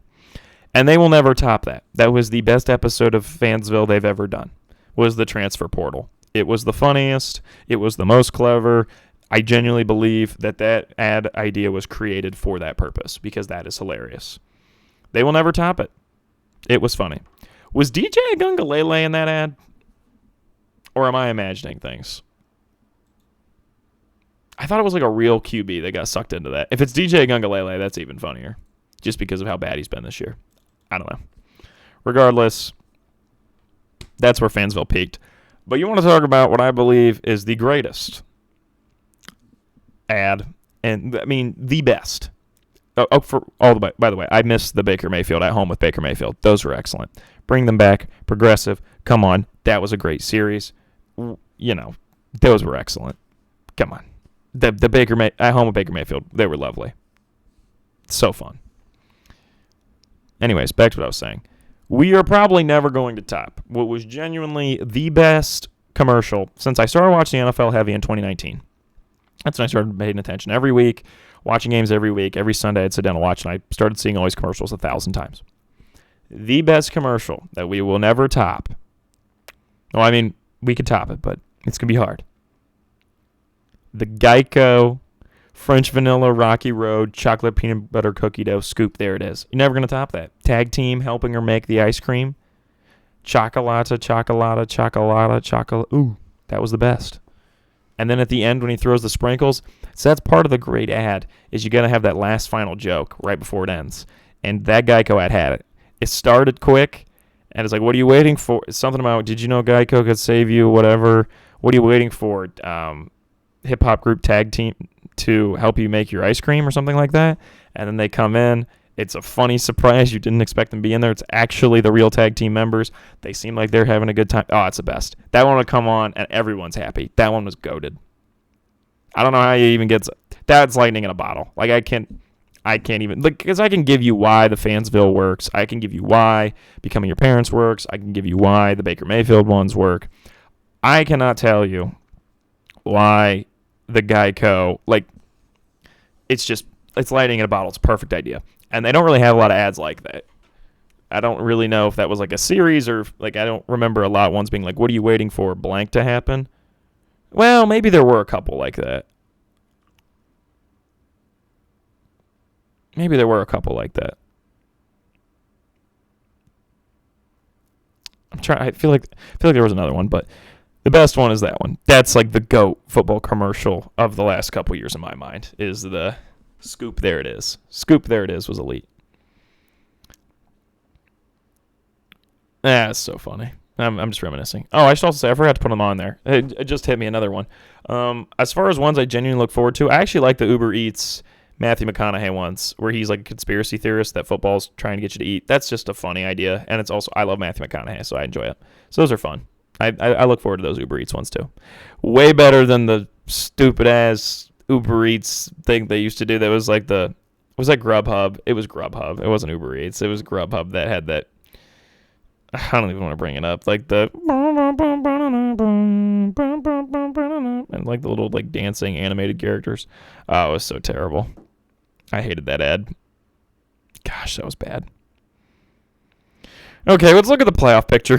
And they will never top that. That was the best episode of Fansville they've ever done, was the transfer portal. It was the funniest. It was the most clever. I genuinely believe that ad idea was created for that purpose because that is hilarious. They will never top it. It was funny. Was DJ Agungalele in that ad? Or am I imagining things? I thought it was like a real QB that got sucked into that. If it's DJ Agungalele, that's even funnier. Just because of how bad he's been this year. I don't know. Regardless, that's where Fansville peaked. But you want to talk about what I believe is the greatest ad, and I mean the best. By the way, I missed the Baker Mayfield at home with Baker Mayfield. Those were excellent. Bring them back. Progressive. Come on. That was a great series. Those were excellent. Come on. The at home with Baker Mayfield, they were lovely. So fun. Anyways, back to what I was saying. We are probably never going to top what was genuinely the best commercial since I started watching the NFL heavy in 2019. That's when I started paying attention every week, watching games every week. Every Sunday I'd sit down and watch, and I started seeing all these commercials 1,000 times. The best commercial that we will never top. Well, I mean, we could top it, but it's going to be hard. The Geico French Vanilla Rocky Road Chocolate Peanut Butter Cookie Dough Scoop. There it is. You're never going to top that. Tag team helping her make the ice cream. Chocolata, chocolata, chocolata, chocolate. Ooh, that was the best. And then at the end when he throws the sprinkles, so that's part of the great ad, is you got to have that last final joke right before it ends. And that Geico ad had it. It started quick, and it's like, what are you waiting for? It's something about, did you know Geico could save you, whatever. What are you waiting for? Hip-hop group tag team to help you make your ice cream or something like that. And then they come in. It's a funny surprise. You didn't expect them to be in there. It's actually the real tag team members. They seem like they're having a good time. Oh, it's the best. That one would come on, and everyone's happy. That one was goated. I don't know how you even get... That's lightning in a bottle. Like, I can't even... Because I can give you why the Fansville works. I can give you why Becoming Your Parents works. I can give you why the Baker Mayfield ones work. I cannot tell you why the Geico... It's lightning in a bottle. It's a perfect idea. And they don't really have a lot of ads like that. I don't really know if that was like a series or I don't remember a lot of ones being like, what are you waiting for blank to happen? Well, maybe there were a couple like that. I feel like there was another one, but the best one is that one. That's like the GOAT football commercial of the last couple years in my mind, is the Scoop, there it is. Scoop, there it is was elite. That's so funny. I'm just reminiscing. Oh, I should also say, I forgot to put them on there. It just hit me, another one. As far as ones I genuinely look forward to, I actually like the Uber Eats Matthew McConaughey ones, where he's like a conspiracy theorist that football's trying to get you to eat. That's just a funny idea, and it's also, I love Matthew McConaughey, so I enjoy it. So those are fun. I look forward to those Uber Eats ones too. Way better than the stupid-ass Uber Eats thing they used to do that was like was that Grubhub? It was Grubhub. It wasn't Uber Eats. It was Grubhub that had that. I don't even want to bring it up. Like the and like the little like dancing animated characters. Oh, it was so terrible. I hated that ad. Gosh, that was bad. Okay, let's look at the playoff picture.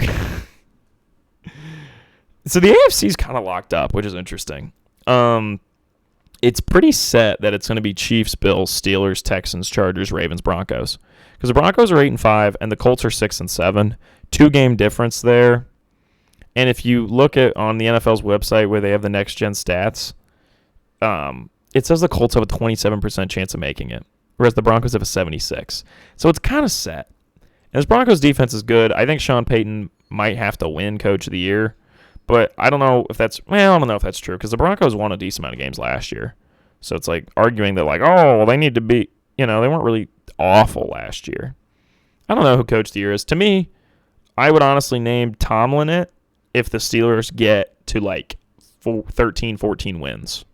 So the AFC is kind of locked up, which is interesting. It's pretty set that it's going to be Chiefs, Bills, Steelers, Texans, Chargers, Ravens, Broncos. Because the Broncos are 8-5 and the Colts are 6-7. 2-game difference there. And if you look at on the NFL's website where they have the next gen stats, it says the Colts have a 27% chance of making it, whereas the Broncos have a 76%. So it's kind of set. And this Broncos defense is good. I think Sean Payton might have to win Coach of the Year. But I don't know if that's true, because the Broncos won a decent amount of games last year. So it's like arguing that they need to be, they weren't really awful last year. I don't know who Coach of the Year is. To me, I would honestly name Tomlin it if the Steelers get to 13, 14 wins.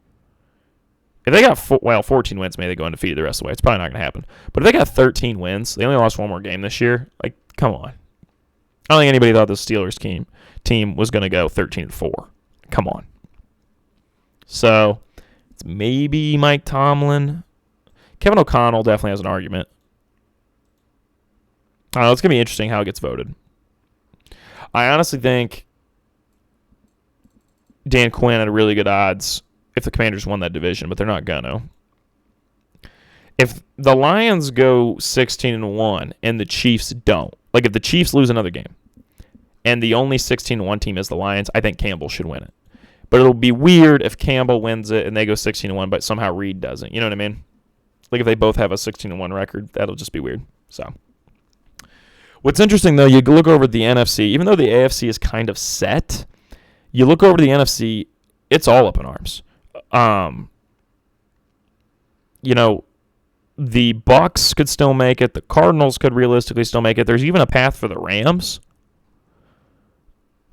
If they got 14 wins, maybe they go undefeated the rest of the way. It's probably not going to happen. But if they got 13 wins, they only lost one more game this year. Come on. I don't think anybody thought the Steelers team was going to go 13-4. Come on. So it's maybe Mike Tomlin. Kevin O'Connell definitely has an argument. I don't know, it's going to be interesting how it gets voted. I honestly think Dan Quinn had really good odds if the Commanders won that division, but they're not going to. If the Lions go 16-1 and the Chiefs don't, if the Chiefs lose another game and the only 16-1 team is the Lions, I think Campbell should win it. But it'll be weird if Campbell wins it and they go 16-1, but somehow Reed doesn't. You know what I mean? If they both have a 16-1 record, that'll just be weird. So, what's interesting though, you look over the NFC. Even though the AFC is kind of set, you look over the NFC, it's all up in arms. The Bucks could still make it. The Cardinals could realistically still make it. There's even a path for the Rams.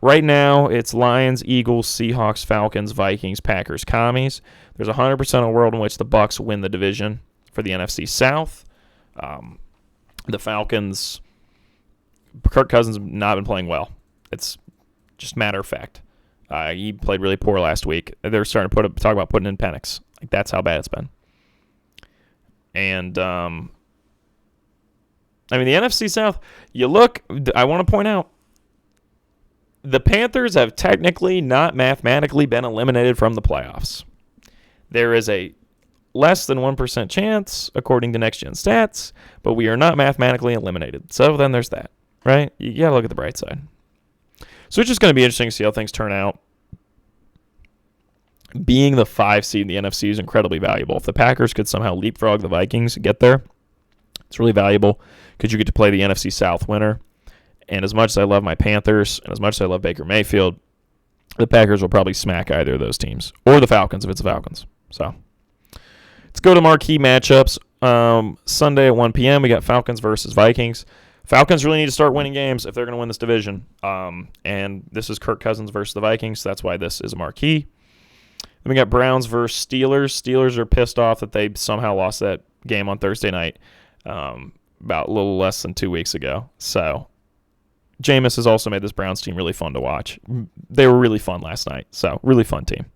Right now, it's Lions, Eagles, Seahawks, Falcons, Vikings, Packers, Commies. There's 100% of a world in which the Bucks win the division for the NFC South. The Falcons, Kirk Cousins have not been playing well. It's just matter of fact. He played really poor last week. They're starting to talk about putting in Penix. Like, that's how bad it's been. And, I mean, the NFC South, I want to point out, the Panthers have technically not mathematically been eliminated from the playoffs. There is a less than 1% chance, according to Next Gen Stats, but we are not mathematically eliminated. So then there's that, right? You got to look at the bright side. So it's just going to be interesting to see how things turn out. Being the 5 seed in the NFC is incredibly valuable. If the Packers could somehow leapfrog the Vikings and get there, it's really valuable because you get to play the NFC South winner. And as much as I love my Panthers and as much as I love Baker Mayfield, the Packers will probably smack either of those teams. Or the Falcons if it's the Falcons. So let's go to marquee matchups. Sunday at 1 p.m. we got Falcons versus Vikings. Falcons really need to start winning games if they're going to win this division. And this is Kirk Cousins versus the Vikings, so that's why this is a marquee. Then we got Browns versus Steelers. Steelers are pissed off that they somehow lost that game on Thursday night about a little less than 2 weeks ago. So Jameis has also made this Browns team really fun to watch. They were really fun last night, so really fun team.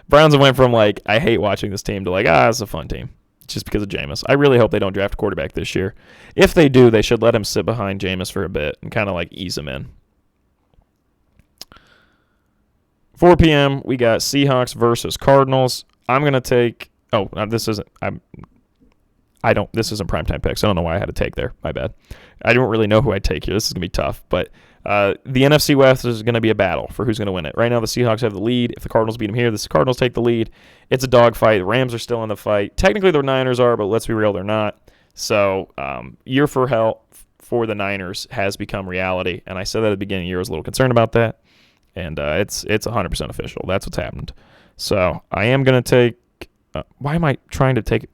Browns have went from like, I hate watching this team to like, it's a fun team just because of Jameis. I really hope they don't draft a quarterback this year. If they do, they should let him sit behind Jameis for a bit and kind of like ease him in. 4 p.m., we got Seahawks versus Cardinals. I'm going to take this isn't primetime picks. I don't know why I had to take there. My bad. I don't really know who I'd take here. This is going to be tough. But the NFC West is going to be a battle for who's going to win it. Right now, the Seahawks have the lead. If the Cardinals beat them here, the Cardinals take the lead. It's a dogfight. The Rams are still in the fight. Technically, the Niners are, but let's be real, they're not. So year for hell for the Niners has become reality. And I said that at the beginning of the year. I was a little concerned about that. And it's 100% official. That's what's happened. So I am going to take why am I trying to take it?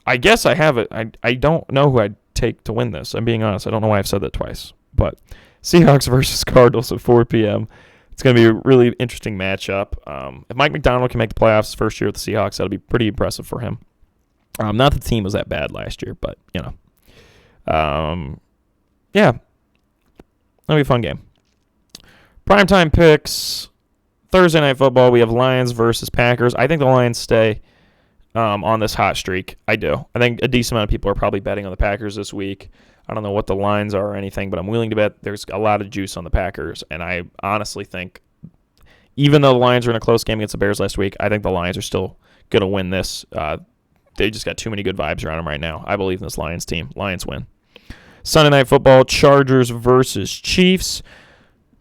I guess I have it. I don't know who I'd take to win this. I'm being honest. I don't know why I've said that twice. But Seahawks versus Cardinals at 4 p.m. It's going to be a really interesting matchup. If Mike McDonald can make the playoffs his first year with the Seahawks, that'll be pretty impressive for him. Not that the team was that bad last year, but, yeah. That'll be a fun game. Primetime picks. Thursday Night Football, we have Lions versus Packers. I think the Lions stay on this hot streak. I do. I think a decent amount of people are probably betting on the Packers this week. I don't know what the lines are or anything, but I'm willing to bet there's a lot of juice on the Packers. And I honestly think, even though the Lions were in a close game against the Bears last week, I think the Lions are still going to win this. They just got too many good vibes around them right now. I believe in this Lions team. Lions win. Sunday Night Football, Chargers versus Chiefs.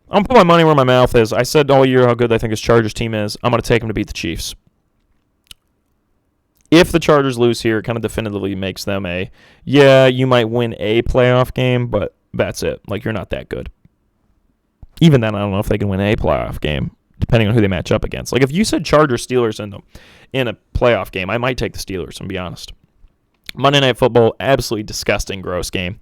I'm going to put my money where my mouth is. I said all year how good I think this Chargers team is. I'm going to take them to beat the Chiefs. If the Chargers lose here, it kind of definitively makes them you might win a playoff game, but that's it. Like, you're not that good. Even then, I don't know if they can win a playoff game, depending on who they match up against. Like, if you said Chargers-Steelers in a playoff game, I might take the Steelers, I'm be honest. Monday Night Football, absolutely disgusting, gross game.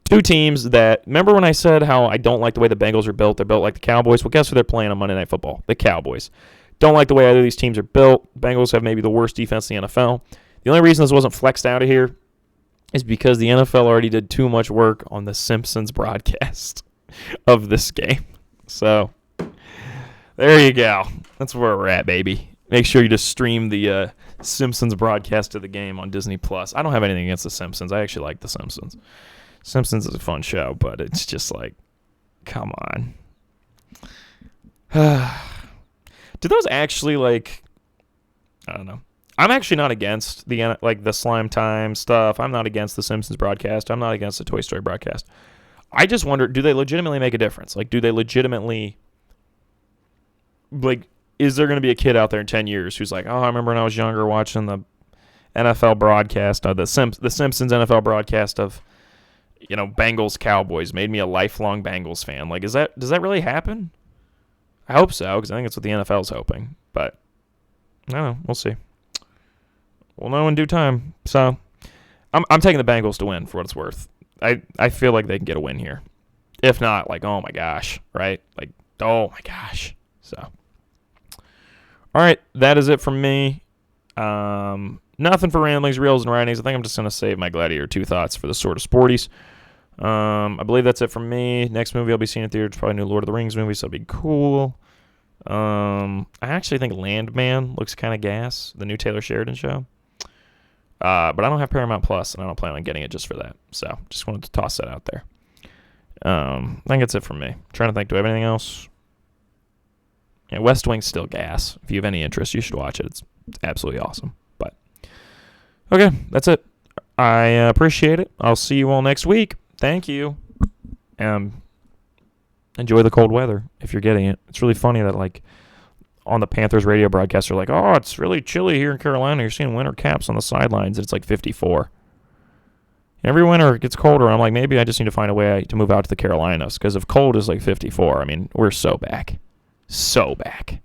Two teams that, remember when I said how I don't like the way the Bengals are built? They're built like the Cowboys. Well, guess who they're playing on Monday Night Football? The Cowboys. Don't like the way either of these teams are built. Bengals have maybe the worst defense in the NFL. The only reason this wasn't flexed out of here is because the NFL already did too much work on the Simpsons broadcast of this game. So, there you go. That's where we're at, baby. Make sure you just stream the Simpsons broadcast of the game on Disney+. I don't have anything against the Simpsons. I actually like the Simpsons. Simpsons is a fun show, but it's just like, come on. Do those actually, like, I don't know. I'm actually not against the Slime Time stuff. I'm not against the Simpsons broadcast. I'm not against the Toy Story broadcast. I just wonder, do they legitimately make a difference? Like, do they legitimately, like, is there going to be a kid out there in 10 years who's like, I remember when I was younger watching the NFL broadcast, the Simpsons NFL broadcast of, Bengals Cowboys made me a lifelong Bengals fan. Like, does that really happen? I hope so, because I think it's what the NFL's hoping. But, I don't know. We'll see. We'll know in due time. So, I'm taking the Bengals to win for what it's worth. I feel like they can get a win here. If not, like, oh my gosh, right? Like, oh my gosh. So, all right, that is it from me. Nothing for ramblings, reels, and writings. I think I'm just going to save my Gladiator 2 thoughts for the sort of sporties. I believe that's it from me. Next movie I'll be seeing in theater is probably a new Lord of the Rings movie, so it'll be cool. I actually think Landman looks kind of gas, the new Taylor Sheridan show. But I don't have Paramount Plus, and I don't plan on getting it just for that. So just wanted to toss that out there. I think that's it from me. Trying to think, do I have anything else? Yeah, West Wing's still gas. If you have any interest, you should watch it. It's absolutely awesome. But okay, that's it. I appreciate it. I'll see you all next week. Thank you. Enjoy the cold weather if you're getting it. It's really funny that like on the Panthers radio broadcast, they're like, "Oh, it's really chilly here in Carolina. You're seeing winter caps on the sidelines. And it's like 54." Every winter it gets colder. I'm like, maybe I just need to find a way to move out to the Carolinas because if cold is like 54, I mean, we're so back. So back.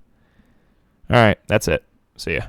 All right, that's it. See ya.